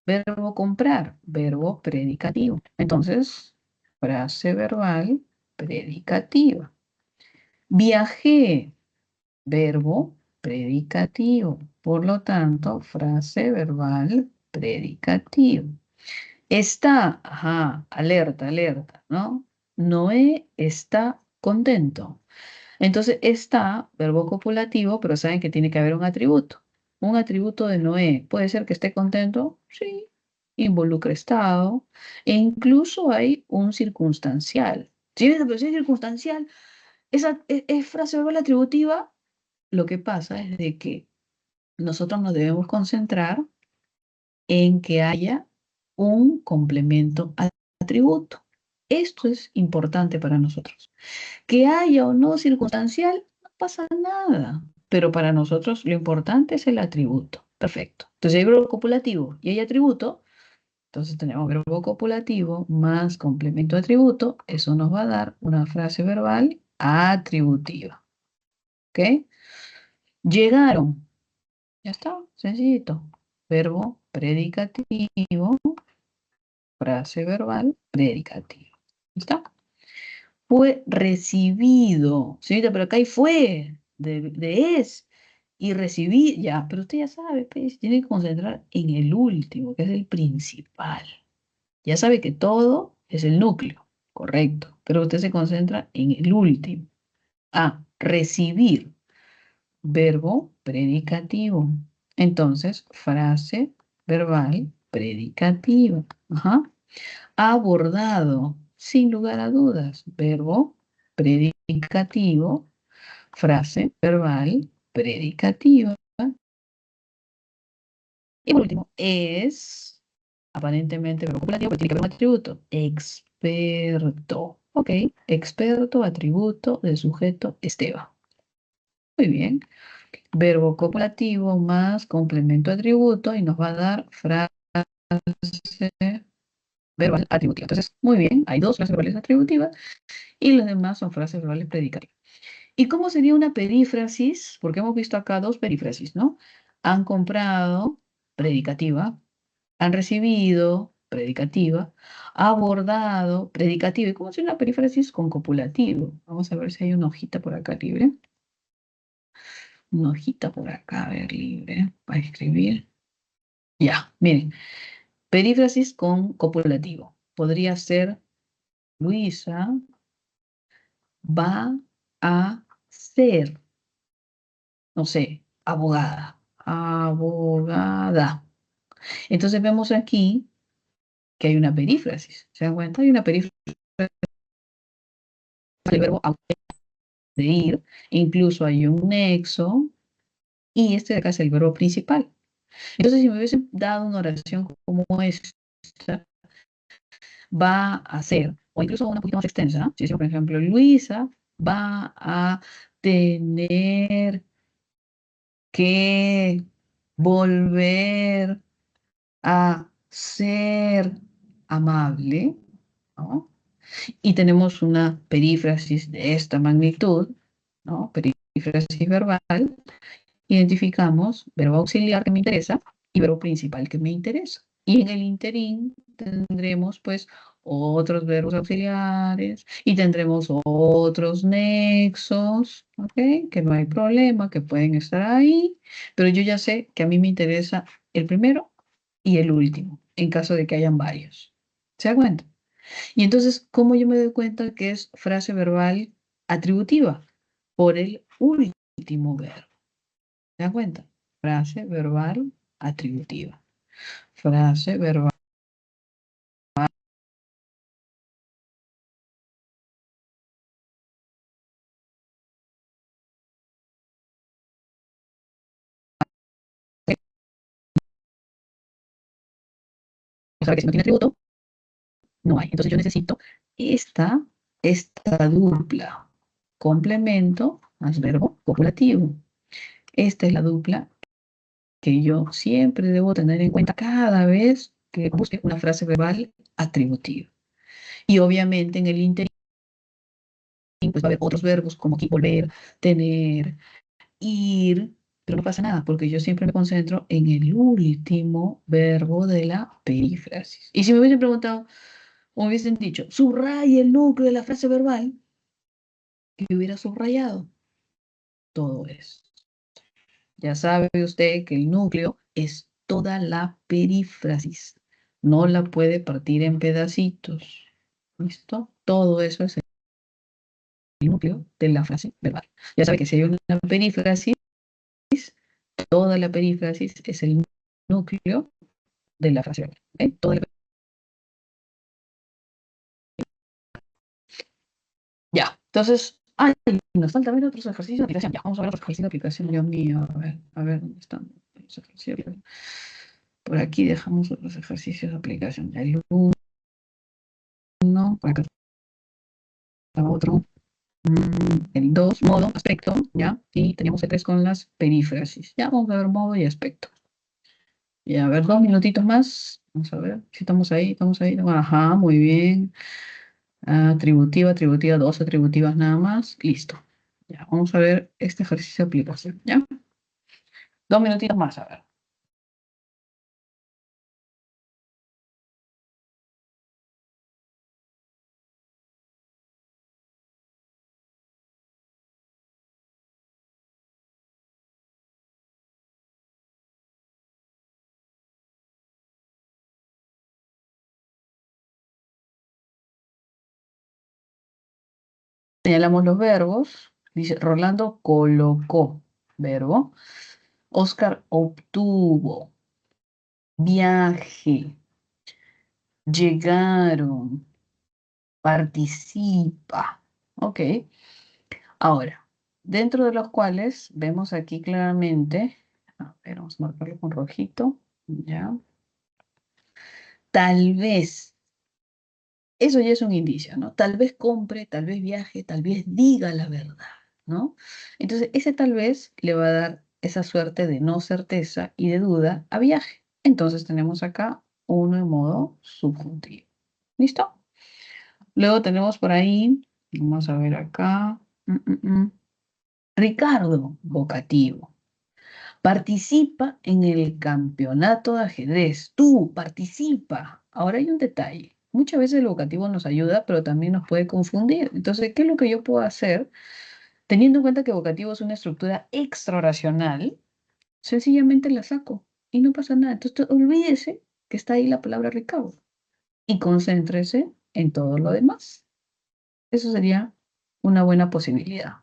Verbo comprar, verbo predicativo. Entonces, frase verbal predicativa. Viajé, verbo predicativo. Por lo tanto, frase verbal predicativa. Está, ajá, alerta, alerta, ¿no? Noé está contento. Entonces, está, verbo copulativo, pero saben que tiene que haber un atributo. Un atributo de Noé. ¿Puede ser que esté contento? Sí. Involucra estado. E incluso hay un circunstancial. Sí, pero si es circunstancial, esa es frase verbal atributiva. Lo que pasa es de que nosotros nos debemos concentrar en que haya un complemento al atributo. Esto es importante para nosotros. Que haya o no circunstancial, no pasa nada. Pero para nosotros lo importante es el atributo. Perfecto. Entonces hay verbo copulativo y hay atributo. Entonces tenemos verbo copulativo más complemento atributo. Eso nos va a dar una frase verbal atributiva. ¿Ok? Llegaron. Ya está, sencillito. Verbo predicativo, frase verbal predicativa. ¿Listo? Fue recibido. Señorita, pero acá hay fue, de es, y recibir, ya, pero usted ya sabe, pues, tiene que concentrar en el último, que es el principal. Ya sabe que todo es el núcleo, correcto, pero usted se concentra en el último. Ah, recibir, verbo predicativo. Entonces, frase verbal predicativa. Ajá. Abordado, sin lugar a dudas, verbo predicativo, frase verbal predicativa. Y por último, es aparentemente verbo copulativo, pero tiene que haber un atributo. Experto. Ok, experto, atributo del sujeto Esteban. Muy bien. Verbo copulativo más complemento atributo y nos va a dar frase verbal atributiva. Entonces, muy bien, hay dos frases verbales atributivas y las demás son frases verbales predicativas. ¿Y cómo sería una perífrasis? Porque hemos visto acá dos perífrasis, ¿no? Han comprado, predicativa, han recibido, predicativa, abordado, predicativa. ¿Y cómo sería una perífrasis con copulativo? Vamos a ver si hay una hojita por acá libre. Una hojita por acá, a ver, libre, para escribir. Ya, miren, perífrasis con copulativo. Podría ser Luisa va a ser, no sé, abogada. Abogada. Entonces vemos aquí que hay una perífrasis. ¿Se dan cuenta? Hay una perífrasis del verbo de ir. Incluso hay un nexo. Y este de acá es el verbo principal. Entonces, si me hubiesen dado una oración como esta, va a ser, o incluso una poquito más extensa, si decimos, por ejemplo, Luisa va a tener que volver a ser amable, ¿no? Y tenemos una perífrasis de esta magnitud, ¿no? Perífrasis verbal. Identificamos verbo auxiliar que me interesa y verbo principal que me interesa. Y en el interín tendremos pues otros verbos auxiliares y tendremos otros nexos, ¿ok? Que no hay problema, que pueden estar ahí, pero yo ya sé que a mí me interesa el primero y el último, en caso de que hayan varios. ¿Se da cuenta? Y entonces, ¿cómo yo me doy cuenta que es frase verbal atributiva? Por el último verbo. ¿Se da cuenta? Frase verbal atributiva. Frase verbal. ¿Sabe que si no tiene atributo? No hay. Entonces yo necesito esta dupla. Complemento más verbo copulativo. Esta es la dupla que yo siempre debo tener en cuenta cada vez que busque una frase verbal atributiva. Y obviamente en el interín pues va a haber otros verbos como aquí volver, tener, ir, pero no pasa nada porque yo siempre me concentro en el último verbo de la perífrasis. Y si me hubiesen preguntado, o me hubiesen dicho, subraya el núcleo de la frase verbal, que hubiera subrayado todo eso. Ya sabe usted que el núcleo es toda la perífrasis. No la puede partir en pedacitos. ¿Listo? Todo eso es el núcleo de la frase verbal. Ya sabe que si hay una perífrasis, toda la perífrasis es el núcleo de la frase verbal. ¿Eh? Ya, entonces, ay, nos falta ver otros ejercicios de aplicación. Ya, vamos a ver otros ejercicios de aplicación, Dios mío. A ver, ¿dónde están los ejercicios de aplicación? Por aquí dejamos otros ejercicios de aplicación. Ya el uno, por acá está otro. El 2 modo, aspecto, ¿ya? Y teníamos el 3 con las perífrasis. Ya, vamos a ver modo y aspecto. Y a ver, 2 minutitos más. Vamos a ver si estamos ahí, estamos ahí. Ajá, muy bien. Atributiva, atributiva, 2 atributivas nada más. Listo. Ya, vamos a ver este ejercicio de aplicación, ¿ya? 2 minutitos más, a ver. Señalamos los verbos. Dice, Rolando colocó verbo. Oscar obtuvo. Viaje. Llegaron. Participa. Ok. Ahora, dentro de los cuales vemos aquí claramente, a ver, vamos a marcarlo con rojito, ya. Tal vez, eso ya es un indicio, ¿no? Tal vez compre, tal vez viaje, tal vez diga la verdad, ¿no? Entonces, ese tal vez le va a dar esa suerte de no certeza y de duda a viaje. Entonces, tenemos acá uno en modo subjuntivo. ¿Listo? Luego tenemos por ahí, vamos a ver acá. Ricardo, vocativo. Participa en el campeonato de ajedrez. Tú, participa. Ahora hay un detalle. Muchas veces el vocativo nos ayuda, pero también nos puede confundir. Entonces, ¿qué es lo que yo puedo hacer? Teniendo en cuenta que vocativo es una estructura extraoracional, sencillamente la saco y no pasa nada. Entonces, olvídese que está ahí la palabra Ricardo y concéntrese en todo lo demás. Eso sería una buena posibilidad.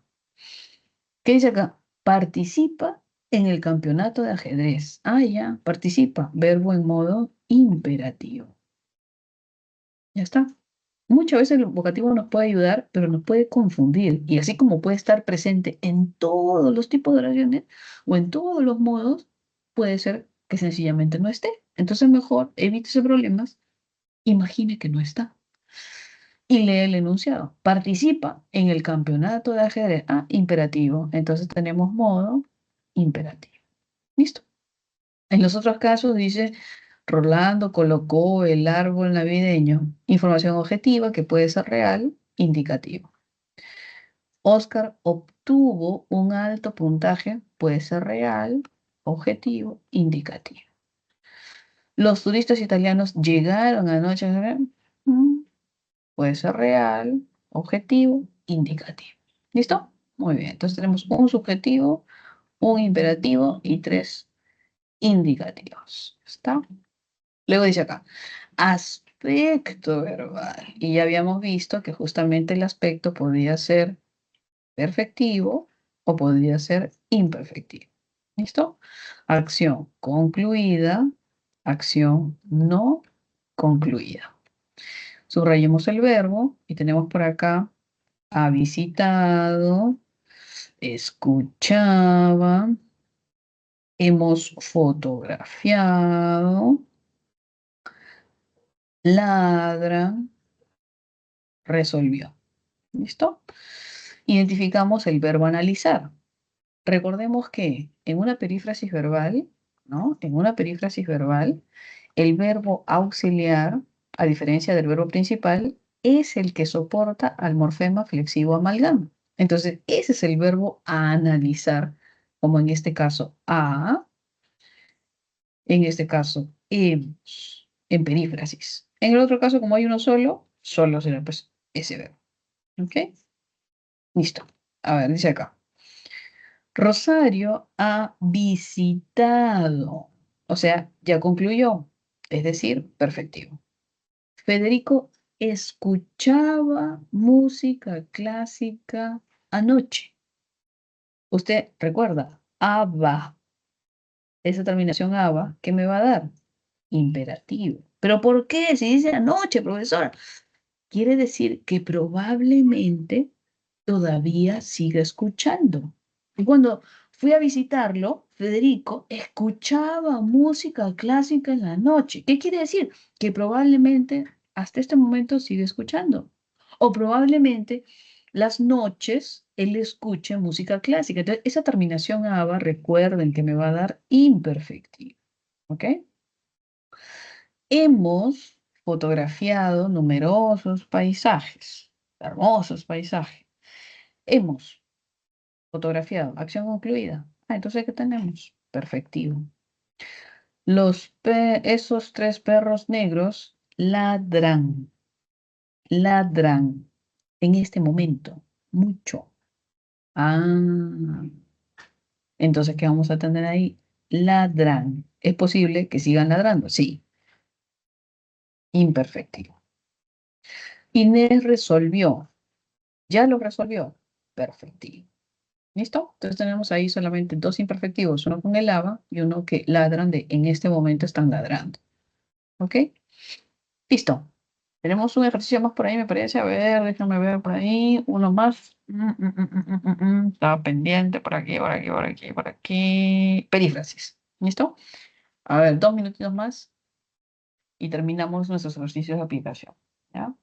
¿Qué dice acá? Participa en el campeonato de ajedrez. Ah, ya, participa. Verbo en modo imperativo. Ya está. Muchas veces el vocativo nos puede ayudar, pero nos puede confundir. Y así como puede estar presente en todos los tipos de oraciones o en todos los modos, puede ser que sencillamente no esté. Entonces mejor evítese problemas, imagine que no está. y lee el enunciado. Participa en el campeonato de ajedrez. Ah, imperativo. Entonces tenemos modo imperativo. ¿Listo? En los otros casos dice, Rolando colocó el árbol navideño. Información objetiva que puede ser real, indicativo. Oscar obtuvo un alto puntaje, puede ser real, objetivo, indicativo. Los turistas italianos llegaron anoche, puede ser real, objetivo, indicativo. ¿Listo? Muy bien, entonces tenemos un subjetivo, un imperativo y 3 indicativos. ¿Está? Luego dice acá, aspecto verbal. Y ya habíamos visto que justamente el aspecto podía ser perfectivo o podría ser imperfectivo. ¿Listo? Acción concluida, acción no concluida. Subrayemos el verbo y tenemos por acá ha visitado, escuchaba, hemos fotografiado, ladra, resolvió. ¿Listo? Identificamos el verbo analizar. Recordemos que en una perífrasis verbal, ¿no? En una perífrasis verbal, el verbo auxiliar, a diferencia del verbo principal, es el que soporta al morfema flexivo amalgama. Entonces, ese es el verbo a analizar, como en este caso a, en este caso hemos, en perífrasis. En el otro caso, como hay uno solo, solo será pues ese verbo. ¿Ok? Listo. A ver, dice acá. Rosario ha visitado, o sea, ya concluyó, es decir, perfectivo. Federico escuchaba música clásica anoche. Usted recuerda, aba, esa terminación aba, ¿qué me va a dar? Imperativo. ¿Pero por qué? Si dice anoche, profesora. Quiere decir que probablemente todavía siga escuchando. Y cuando fui a visitarlo, Federico escuchaba música clásica en la noche. ¿Qué quiere decir? Que probablemente hasta este momento sigue escuchando. O probablemente las noches él escuche música clásica. Entonces, esa terminación aba, recuerden que me va a dar imperfectivo. ¿Ok? Hemos fotografiado numerosos paisajes, hermosos paisajes. Hemos fotografiado, acción concluida. Ah, entonces, ¿qué tenemos? Perfectivo. Esos 3 perros negros ladran, ladran en este momento, mucho. Ah, entonces, ¿qué vamos a tener ahí? Ladran. ¿Es posible que sigan ladrando? Sí, imperfectivo. Inés resolvió. ¿Ya lo resolvió? Perfectivo. ¿Listo? Entonces tenemos ahí solamente 2 imperfectivos, uno con el aba y uno que ladran de en este momento están ladrando. ¿Ok? Listo. Tenemos un ejercicio más por ahí, me parece. A ver, déjame ver por ahí. Uno más. Estaba pendiente por aquí, por aquí, por aquí, por aquí. Perífrasis. ¿Listo? A ver, 2 minutitos más y terminamos nuestros ejercicios de aplicación. ¿Ya?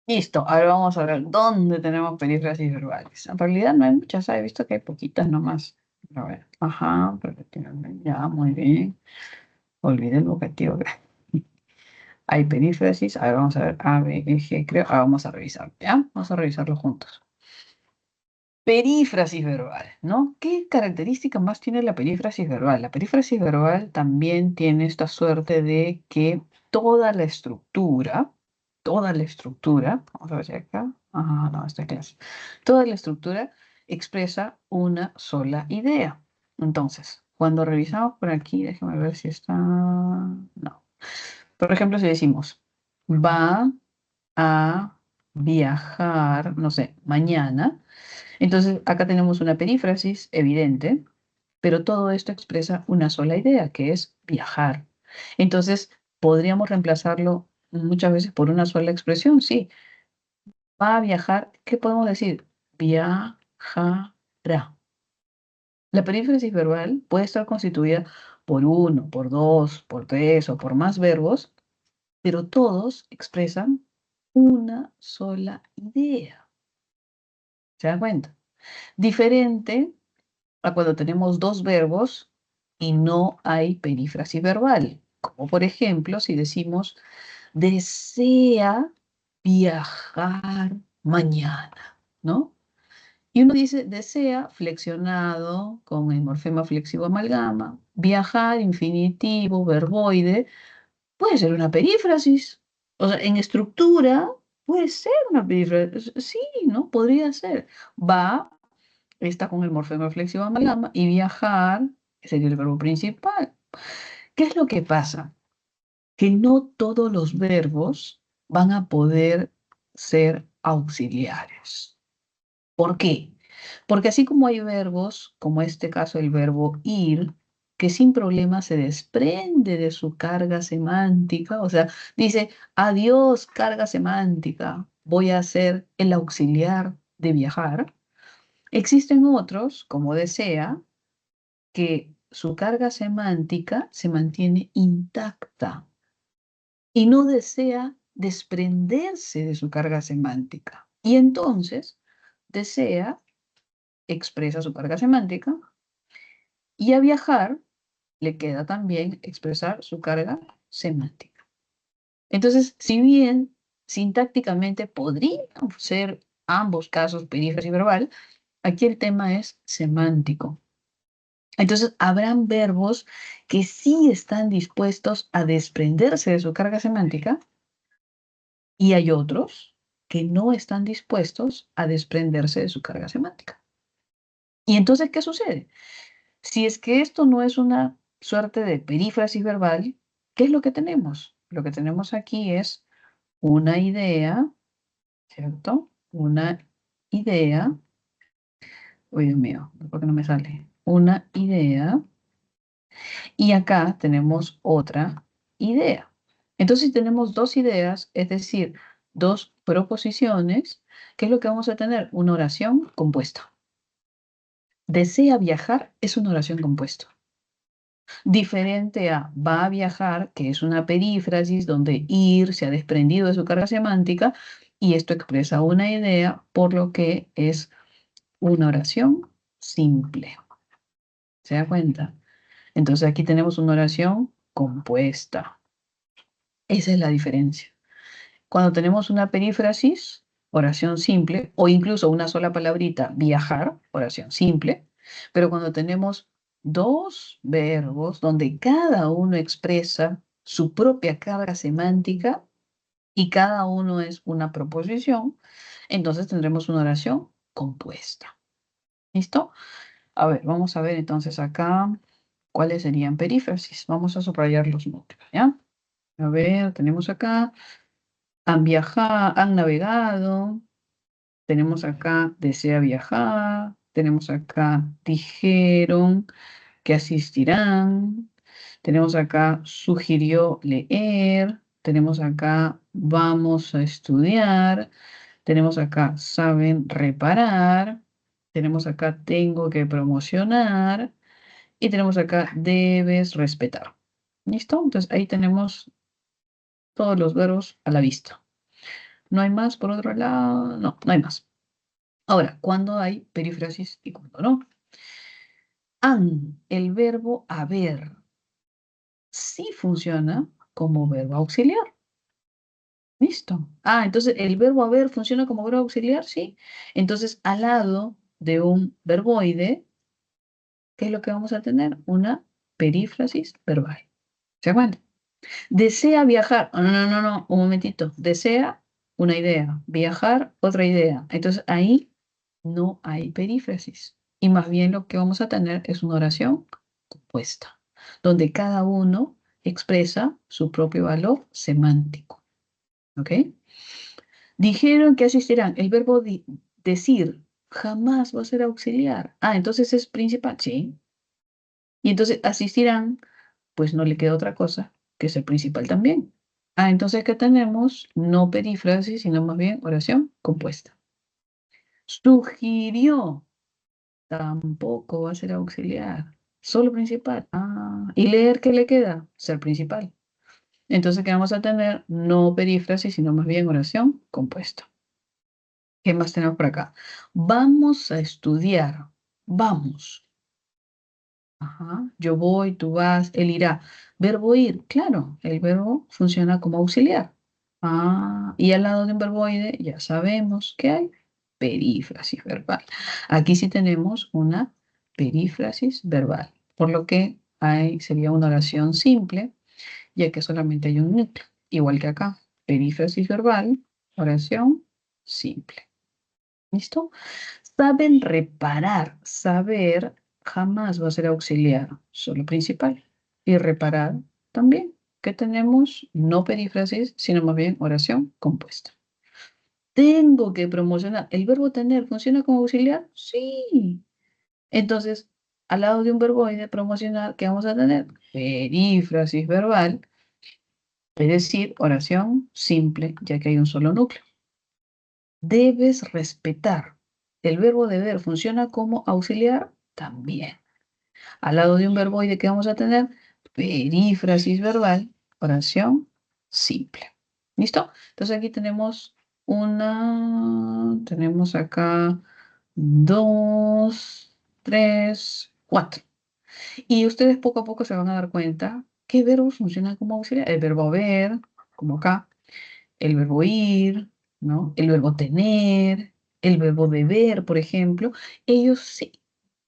Listo, ahora vamos a ver dónde tenemos perífrasis verbales. En realidad no hay muchas, he visto que hay poquitas nomás. A ver, ajá, ya, muy bien. Olvidé el objetivo. Hay perífrasis, ahora vamos a ver A, B, E, G, creo. Ahora vamos a revisar, ¿ya? Vamos a revisarlo juntos. Perífrasis verbal, ¿no? ¿Qué característica más tiene la perífrasis verbal? La perífrasis verbal también tiene esta suerte de que toda la estructura, vamos a ver si acá, ajá, no, esta clase, toda la estructura expresa una sola idea. Entonces, cuando revisamos por aquí, déjame ver si está, no. Por ejemplo, si decimos, va a viajar, no sé, mañana. Entonces, acá tenemos una perífrasis evidente, pero todo esto expresa una sola idea, que es viajar. Entonces, podríamos reemplazarlo muchas veces por una sola expresión, sí. Va a viajar, ¿qué podemos decir? Viajará. La perífrasis verbal puede estar constituida por uno, por dos, por tres o por más verbos, pero todos expresan una sola idea. ¿Se dan cuenta? Diferente a cuando tenemos dos verbos y no hay perífrasis verbal. Como por ejemplo, si decimos desea viajar mañana, ¿no? Y uno dice desea flexionado con el morfema flexivo amalgama, viajar infinitivo, verboide, puede ser una perífrasis. O sea, en estructura puede ser una perífrasis. Sí, ¿no? Podría ser. Va está con el morfema flexivo amalgama y viajar sería el verbo principal. ¿Qué es lo que pasa? Que no todos los verbos van a poder ser auxiliares. ¿Por qué? Porque así como hay verbos, como este caso el verbo ir, que sin problema se desprende de su carga semántica, o sea, dice, adiós, carga semántica, voy a ser el auxiliar de viajar. Existen otros, como desea, que su carga semántica se mantiene intacta y no desea desprenderse de su carga semántica. Y entonces desea, expresa su carga semántica y a viajar le queda también expresar su carga semántica. Entonces, si bien sintácticamente podrían ser ambos casos perífrasis verbal, aquí el tema es semántico. Entonces, habrán verbos que sí están dispuestos a desprenderse de su carga semántica y hay otros que no están dispuestos a desprenderse de su carga semántica. Y entonces, ¿qué sucede? Si es que esto no es una suerte de perífrasis verbal, ¿qué es lo que tenemos? Lo que tenemos aquí es una idea, ¿cierto? Una idea, uy, Dios mío, ¿por qué no me sale? Una idea. Y acá tenemos otra idea. Entonces, si tenemos dos ideas, es decir, dos proposiciones, ¿qué es lo que vamos a tener? Una oración compuesta. Desea viajar es una oración compuesta. Diferente a va a viajar, que es una perífrasis donde ir se ha desprendido de su carga semántica y esto expresa una idea, por lo que es una oración simple. ¿Se da cuenta? Entonces aquí tenemos una oración compuesta. Esa es la diferencia. Cuando tenemos una perífrasis, oración simple, o incluso una sola palabrita, viajar, oración simple, pero cuando tenemos dos verbos donde cada uno expresa su propia carga semántica y cada uno es una proposición, entonces tendremos una oración compuesta. ¿Listo? A ver, vamos a ver entonces acá cuáles serían perífrasis. Vamos a subrayar los núcleos, ¿ya? A ver, tenemos acá, han viajado, han navegado, tenemos acá, desea viajar, tenemos acá, dijeron que asistirán, tenemos acá, sugirió leer, tenemos acá, vamos a estudiar, tenemos acá, saben reparar, tenemos acá, tengo que promocionar y tenemos acá, debes respetar. ¿Listo? Entonces ahí tenemos todos los verbos a la vista. ¿No hay más por otro lado? No, no hay más. Ahora, ¿cuándo hay perífrasis y cuándo no? El verbo haber, sí funciona como verbo auxiliar. Listo. Entonces el verbo haber funciona como verbo auxiliar, sí. Entonces, al lado de un verboide, ¿qué es lo que vamos a tener? Una perífrasis verbal. ¿Se acuerdan? Desea viajar. No, no, no, no, un momentito. Desea una idea. Viajar, otra idea. Entonces ahí no hay perífrasis. Y más bien lo que vamos a tener es una oración compuesta, donde cada uno expresa su propio valor semántico. ¿Ok? Dijeron que asistirán. El verbo decir jamás va a ser auxiliar. Entonces es principal. Sí. Y entonces asistirán, pues no le queda otra cosa que ser principal también. Entonces, ¿qué tenemos? No perífrasis, sino más bien oración compuesta. Sugirió, tampoco va a ser auxiliar, solo principal. ¿Y leer qué le queda? Ser principal. Entonces, ¿qué vamos a tener? No perífrasis, sino más bien oración compuesta. ¿Qué más tenemos por acá? Vamos a estudiar. Vamos. Yo voy, tú vas, él irá. Verbo ir, claro, el verbo funciona como auxiliar. Y al lado de un verboide ya sabemos que hay perífrasis verbal. Aquí sí tenemos una perífrasis verbal, por lo que sería una oración simple, ya que solamente hay un núcleo, igual que acá. Perífrasis verbal, oración simple. ¿Listo? Saben reparar. Saber jamás va a ser auxiliar, solo principal. Y reparar también, que tenemos no perífrasis, sino más bien oración compuesta. Tengo que promocionar. ¿El verbo tener funciona como auxiliar? Sí. Entonces, al lado de un verboide promocionar, ¿qué vamos a tener? Perífrasis verbal, es decir, oración simple, ya que hay un solo núcleo. Debes respetar. El verbo deber funciona como auxiliar también. Al lado de un verboide que vamos a tener perífrasis verbal, oración simple. ¿Listo? Entonces aquí tenemos acá 2, 3, 4. Y ustedes poco a poco se van a dar cuenta qué verbos funcionan como auxiliar. El verbo haber, como acá, el verbo ir, ¿no? El verbo tener, el verbo deber, por ejemplo, ellos sí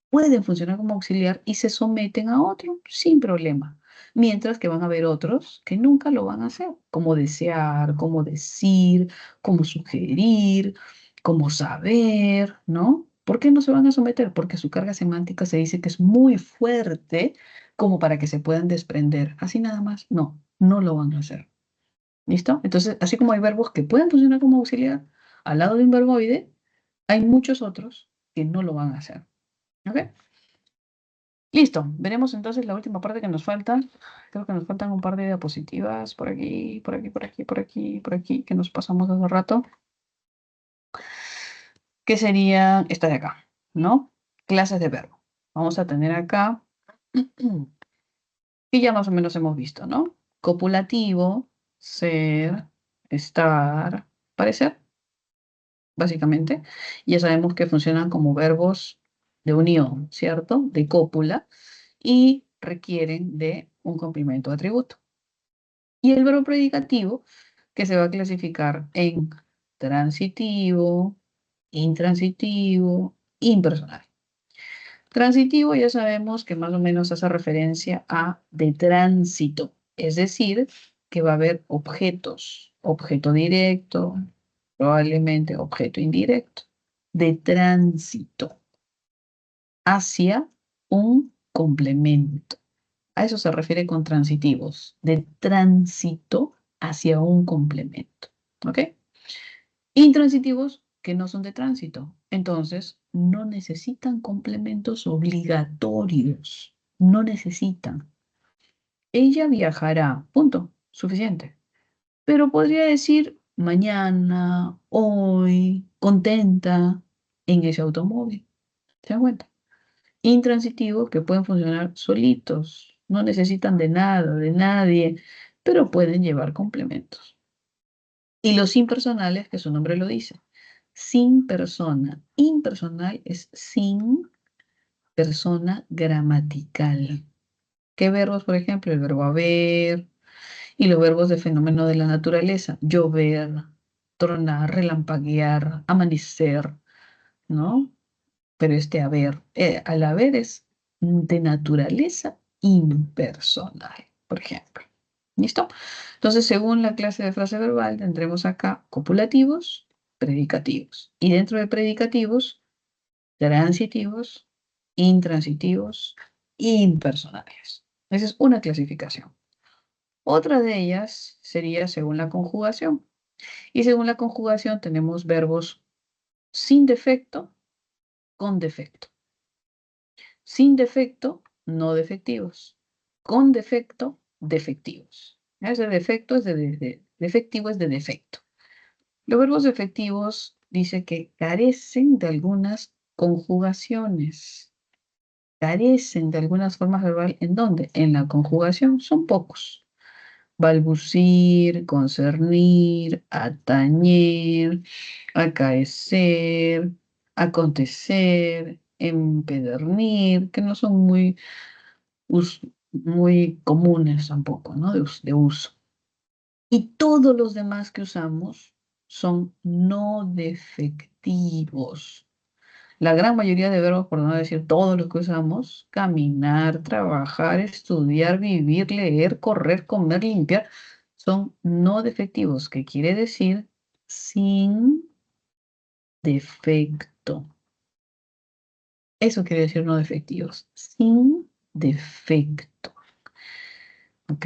pueden funcionar como auxiliar y se someten a otro sin problema. Mientras que van a haber otros que nunca lo van a hacer, como desear, como decir, como sugerir, como saber, ¿no? ¿Por qué no se van a someter? Porque su carga semántica se dice que es muy fuerte como para que se puedan desprender. Así nada más, no, no lo van a hacer. ¿Listo? Entonces, así como hay verbos que pueden funcionar como auxiliar, al lado de un verboide, hay muchos otros que no lo van a hacer. ¿Ok? Listo. Veremos entonces la última parte que nos falta. Creo que nos faltan un par de diapositivas por aquí, por aquí, por aquí, por aquí, por aquí, que nos pasamos hace rato. Que serían esta de acá, ¿no? Clases de verbo. Vamos a tener acá, que ya más o menos hemos visto, ¿no? Copulativo, ser, estar, parecer. Básicamente. Ya sabemos que funcionan como verbos de unión, ¿cierto? De cópula y requieren de un complemento de atributo. Y el verbo predicativo, que se va a clasificar en transitivo, intransitivo, impersonal. Transitivo ya sabemos que más o menos hace referencia a de tránsito, es decir, que va a haber objetos, objeto directo, probablemente objeto indirecto, de tránsito hacia un complemento. A eso se refiere con transitivos, de tránsito hacia un complemento. ¿Ok? Intransitivos que no son de tránsito. Entonces, no necesitan complementos obligatorios. No necesitan. Ella viajará. Punto. Suficiente. Pero podría decir mañana, hoy, contenta, en ese automóvil. ¿Se dan cuenta? Intransitivos que pueden funcionar solitos. No necesitan de nada, de nadie, pero pueden llevar complementos. Y los impersonales, que su nombre lo dice. Sin persona. Impersonal es sin persona gramatical. ¿Qué verbos, por ejemplo? El verbo haber y los verbos de fenómeno de la naturaleza. Llover, tronar, relampaguear, amanecer, ¿no? Pero este haber, al haber es de naturaleza impersonal, por ejemplo. ¿Listo? Entonces, según la clase de frase verbal, tendremos acá copulativos, predicativos. Y dentro de predicativos, transitivos, intransitivos, impersonales. Esa es una clasificación. Otra de ellas sería según la conjugación. Y según la conjugación tenemos verbos sin defecto, con defecto. Sin defecto, no defectivos. Con defecto, defectivos. Ese defecto es defectivo es de defecto. Los verbos defectivos dice que carecen de algunas conjugaciones. Carecen de algunas formas verbales. ¿En dónde? En la conjugación son pocos. Balbucir, concernir, atañer, acaecer, acontecer, empedernir, que no son muy comunes tampoco, ¿no? De uso. Y todos los demás que usamos son no defectivos. La gran mayoría de verbos, por no decir todos los que usamos, caminar, trabajar, estudiar, vivir, leer, correr, comer, limpiar, son no defectivos, que quiere decir sin defecto. Eso quiere decir no defectivos, sin defecto. ¿Ok?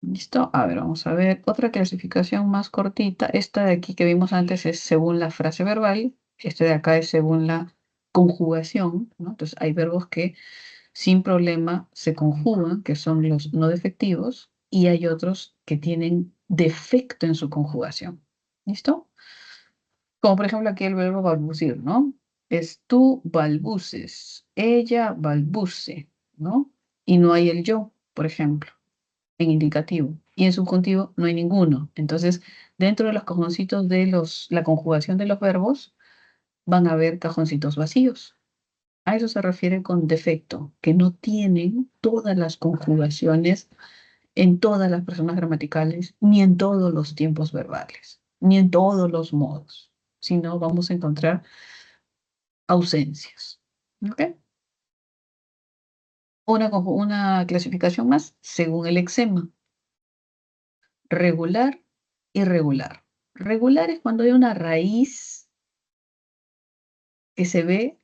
¿Listo? A ver, vamos a ver otra clasificación más cortita. Esta de aquí que vimos antes es según la frase verbal. Este de acá es según la conjugación, ¿no? Entonces hay verbos que sin problema se conjugan, que son los no defectivos, y hay otros que tienen defecto en su conjugación. ¿Listo? Como por ejemplo aquí el verbo balbucir, ¿no? Es tú balbuces, ella balbuce, ¿no? Y no hay el yo, por ejemplo, en indicativo. Y en subjuntivo no hay ninguno. Entonces, dentro de los cajoncitos de la conjugación de los verbos, van a haber cajoncitos vacíos. A eso se refiere con defecto, que no tienen todas las conjugaciones en todas las personas gramaticales, ni en todos los tiempos verbales, ni en todos los modos, sino vamos a encontrar ausencias. ¿Ok? Una clasificación más según el lexema. Regular, irregular. Regular es cuando hay una raíz que se ve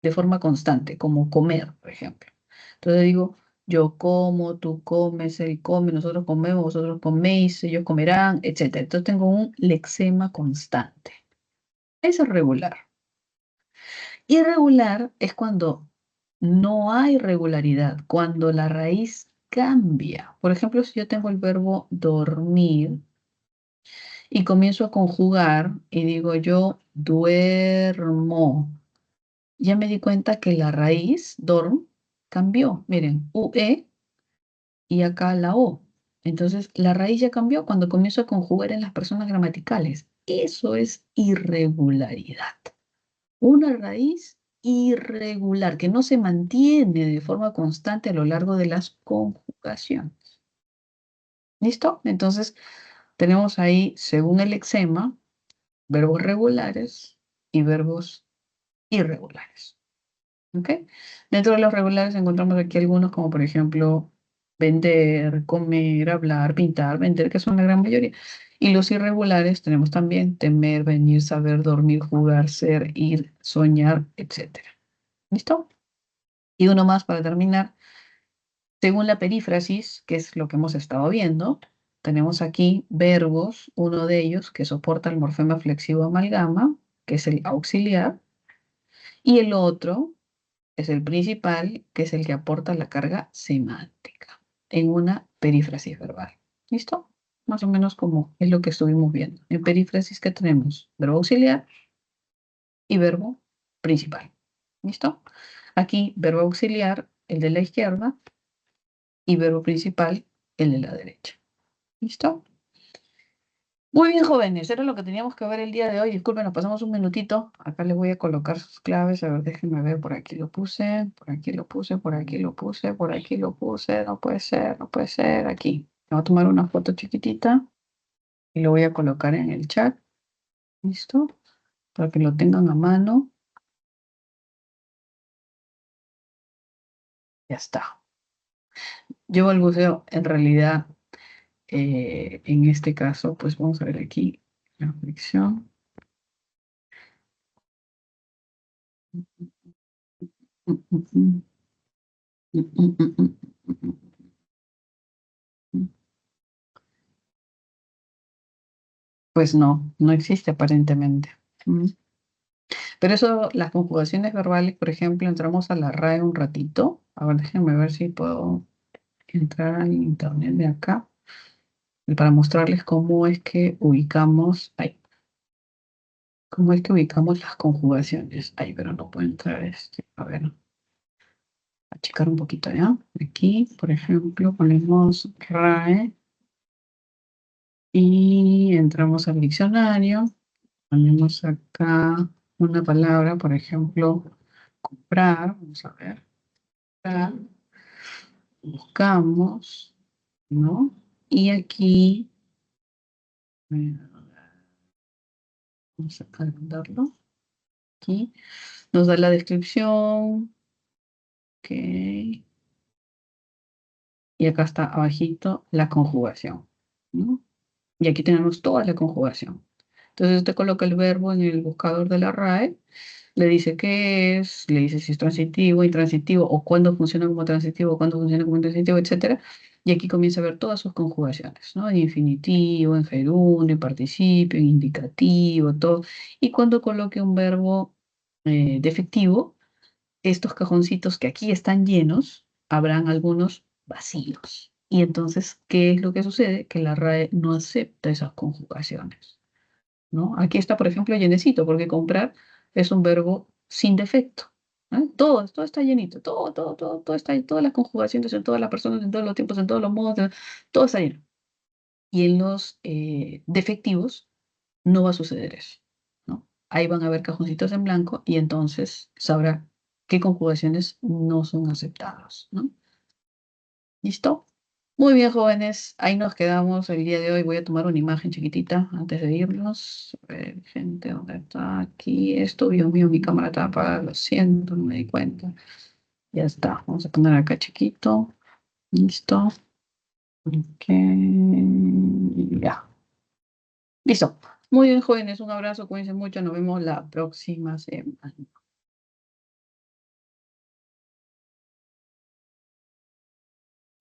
de forma constante, como comer, por ejemplo. Entonces digo, yo como, tú comes, él come, nosotros comemos, vosotros coméis, ellos comerán, etc. Entonces tengo un lexema constante. Eso es regular. Irregular es cuando no hay regularidad, cuando la raíz cambia. Por ejemplo, si yo tengo el verbo dormir y comienzo a conjugar y digo yo duermo, ya me di cuenta que la raíz, dorm, cambió. Miren, UE y acá la O. Entonces, la raíz ya cambió cuando comienzo a conjugar en las personas gramaticales. Eso es irregularidad. Una raíz irregular que no se mantiene de forma constante a lo largo de las conjugaciones. ¿Listo? Entonces, tenemos ahí, según el lexema, verbos regulares y verbos irregulares. ¿Ok? Dentro de los regulares encontramos aquí algunos como por ejemplo vender, comer, hablar, pintar, vender, que son la gran mayoría. Y los irregulares tenemos también temer, venir, saber, dormir, jugar, ser, ir, soñar, etc. ¿Listo? Y uno más para terminar. Según la perífrasis, que es lo que hemos estado viendo, tenemos aquí verbos, uno de ellos que soporta el morfema flexivo amalgama, que es el auxiliar, y el otro es el principal, que es el que aporta la carga semántica en una perífrasis verbal. ¿Listo? Más o menos como es lo que estuvimos viendo. En perífrasis, ¿qué tenemos? Verbo auxiliar y verbo principal. ¿Listo? Aquí, verbo auxiliar, el de la izquierda, y verbo principal, el de la derecha. ¿Listo? Muy bien, jóvenes, era lo que teníamos que ver el día de hoy. Disculpen, nos pasamos un minutito. Acá les voy a colocar sus claves. A ver, déjenme ver. Por aquí lo puse, por aquí lo puse, por aquí lo puse, por aquí lo puse. No puede ser, no puede ser. Aquí. Me voy a tomar una foto chiquitita y lo voy a colocar en el chat. ¿Listo? Para que lo tengan a mano. Ya está. Yo balbuceo, en realidad, en este caso, pues vamos a ver aquí la fricción. Pues no, no existe aparentemente. Mm. Pero eso, las conjugaciones verbales, por ejemplo, entramos a la RAE un ratito. A ver, déjenme ver si puedo entrar al internet de acá para mostrarles cómo es que ubicamos, ay, cómo es que ubicamos las conjugaciones. Ay, pero no puedo entrar este. A ver, a checar un poquito ya. Aquí, por ejemplo, ponemos RAE y entramos al diccionario. Ponemos acá una palabra, por ejemplo, comprar. Vamos a ver. Comprar. Buscamos, ¿no? Y aquí, eh, vamos a agrandarlo. Aquí nos da la descripción. Ok. Y acá está abajito la conjugación, ¿no? Y aquí tenemos toda la conjugación. Entonces usted coloca el verbo en el buscador de la RAE, le dice qué es, le dice si es transitivo, intransitivo, o cuándo funciona como transitivo, cuándo funciona como intransitivo, etcétera. Y aquí comienza a ver todas sus conjugaciones, ¿no? En infinitivo, en gerundio, en participio, en indicativo, todo. Y cuando coloque un verbo defectivo, estos cajoncitos que aquí están llenos, habrán algunos vacíos. Y entonces, ¿qué es lo que sucede? Que la RAE no acepta esas conjugaciones, ¿no? Aquí está, por ejemplo, llenecito, porque comprar es un verbo sin defecto. ¿Eh? Todo está llenito, todo está, todas las conjugaciones en todas las personas, en todos los tiempos, en todos los modos, todo está lleno. Y en los defectivos no va a suceder eso, ¿no? Ahí van a haber cajoncitos en blanco y entonces sabrá qué conjugaciones no son aceptadas, ¿no? ¿Listo? Muy bien, jóvenes, ahí nos quedamos el día de hoy. Voy a tomar una imagen chiquitita antes de irnos. A ver, gente, ¿dónde está? Aquí esto, Dios mío, mi cámara está apagada, lo siento, no me di cuenta. Ya está, vamos a poner acá chiquito. Listo. Ok, ya. Listo. Muy bien, jóvenes, un abrazo, cuídense mucho, nos vemos la próxima semana.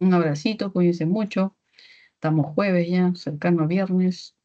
Un abracito, cuídense mucho. Estamos jueves ya, cercano a viernes.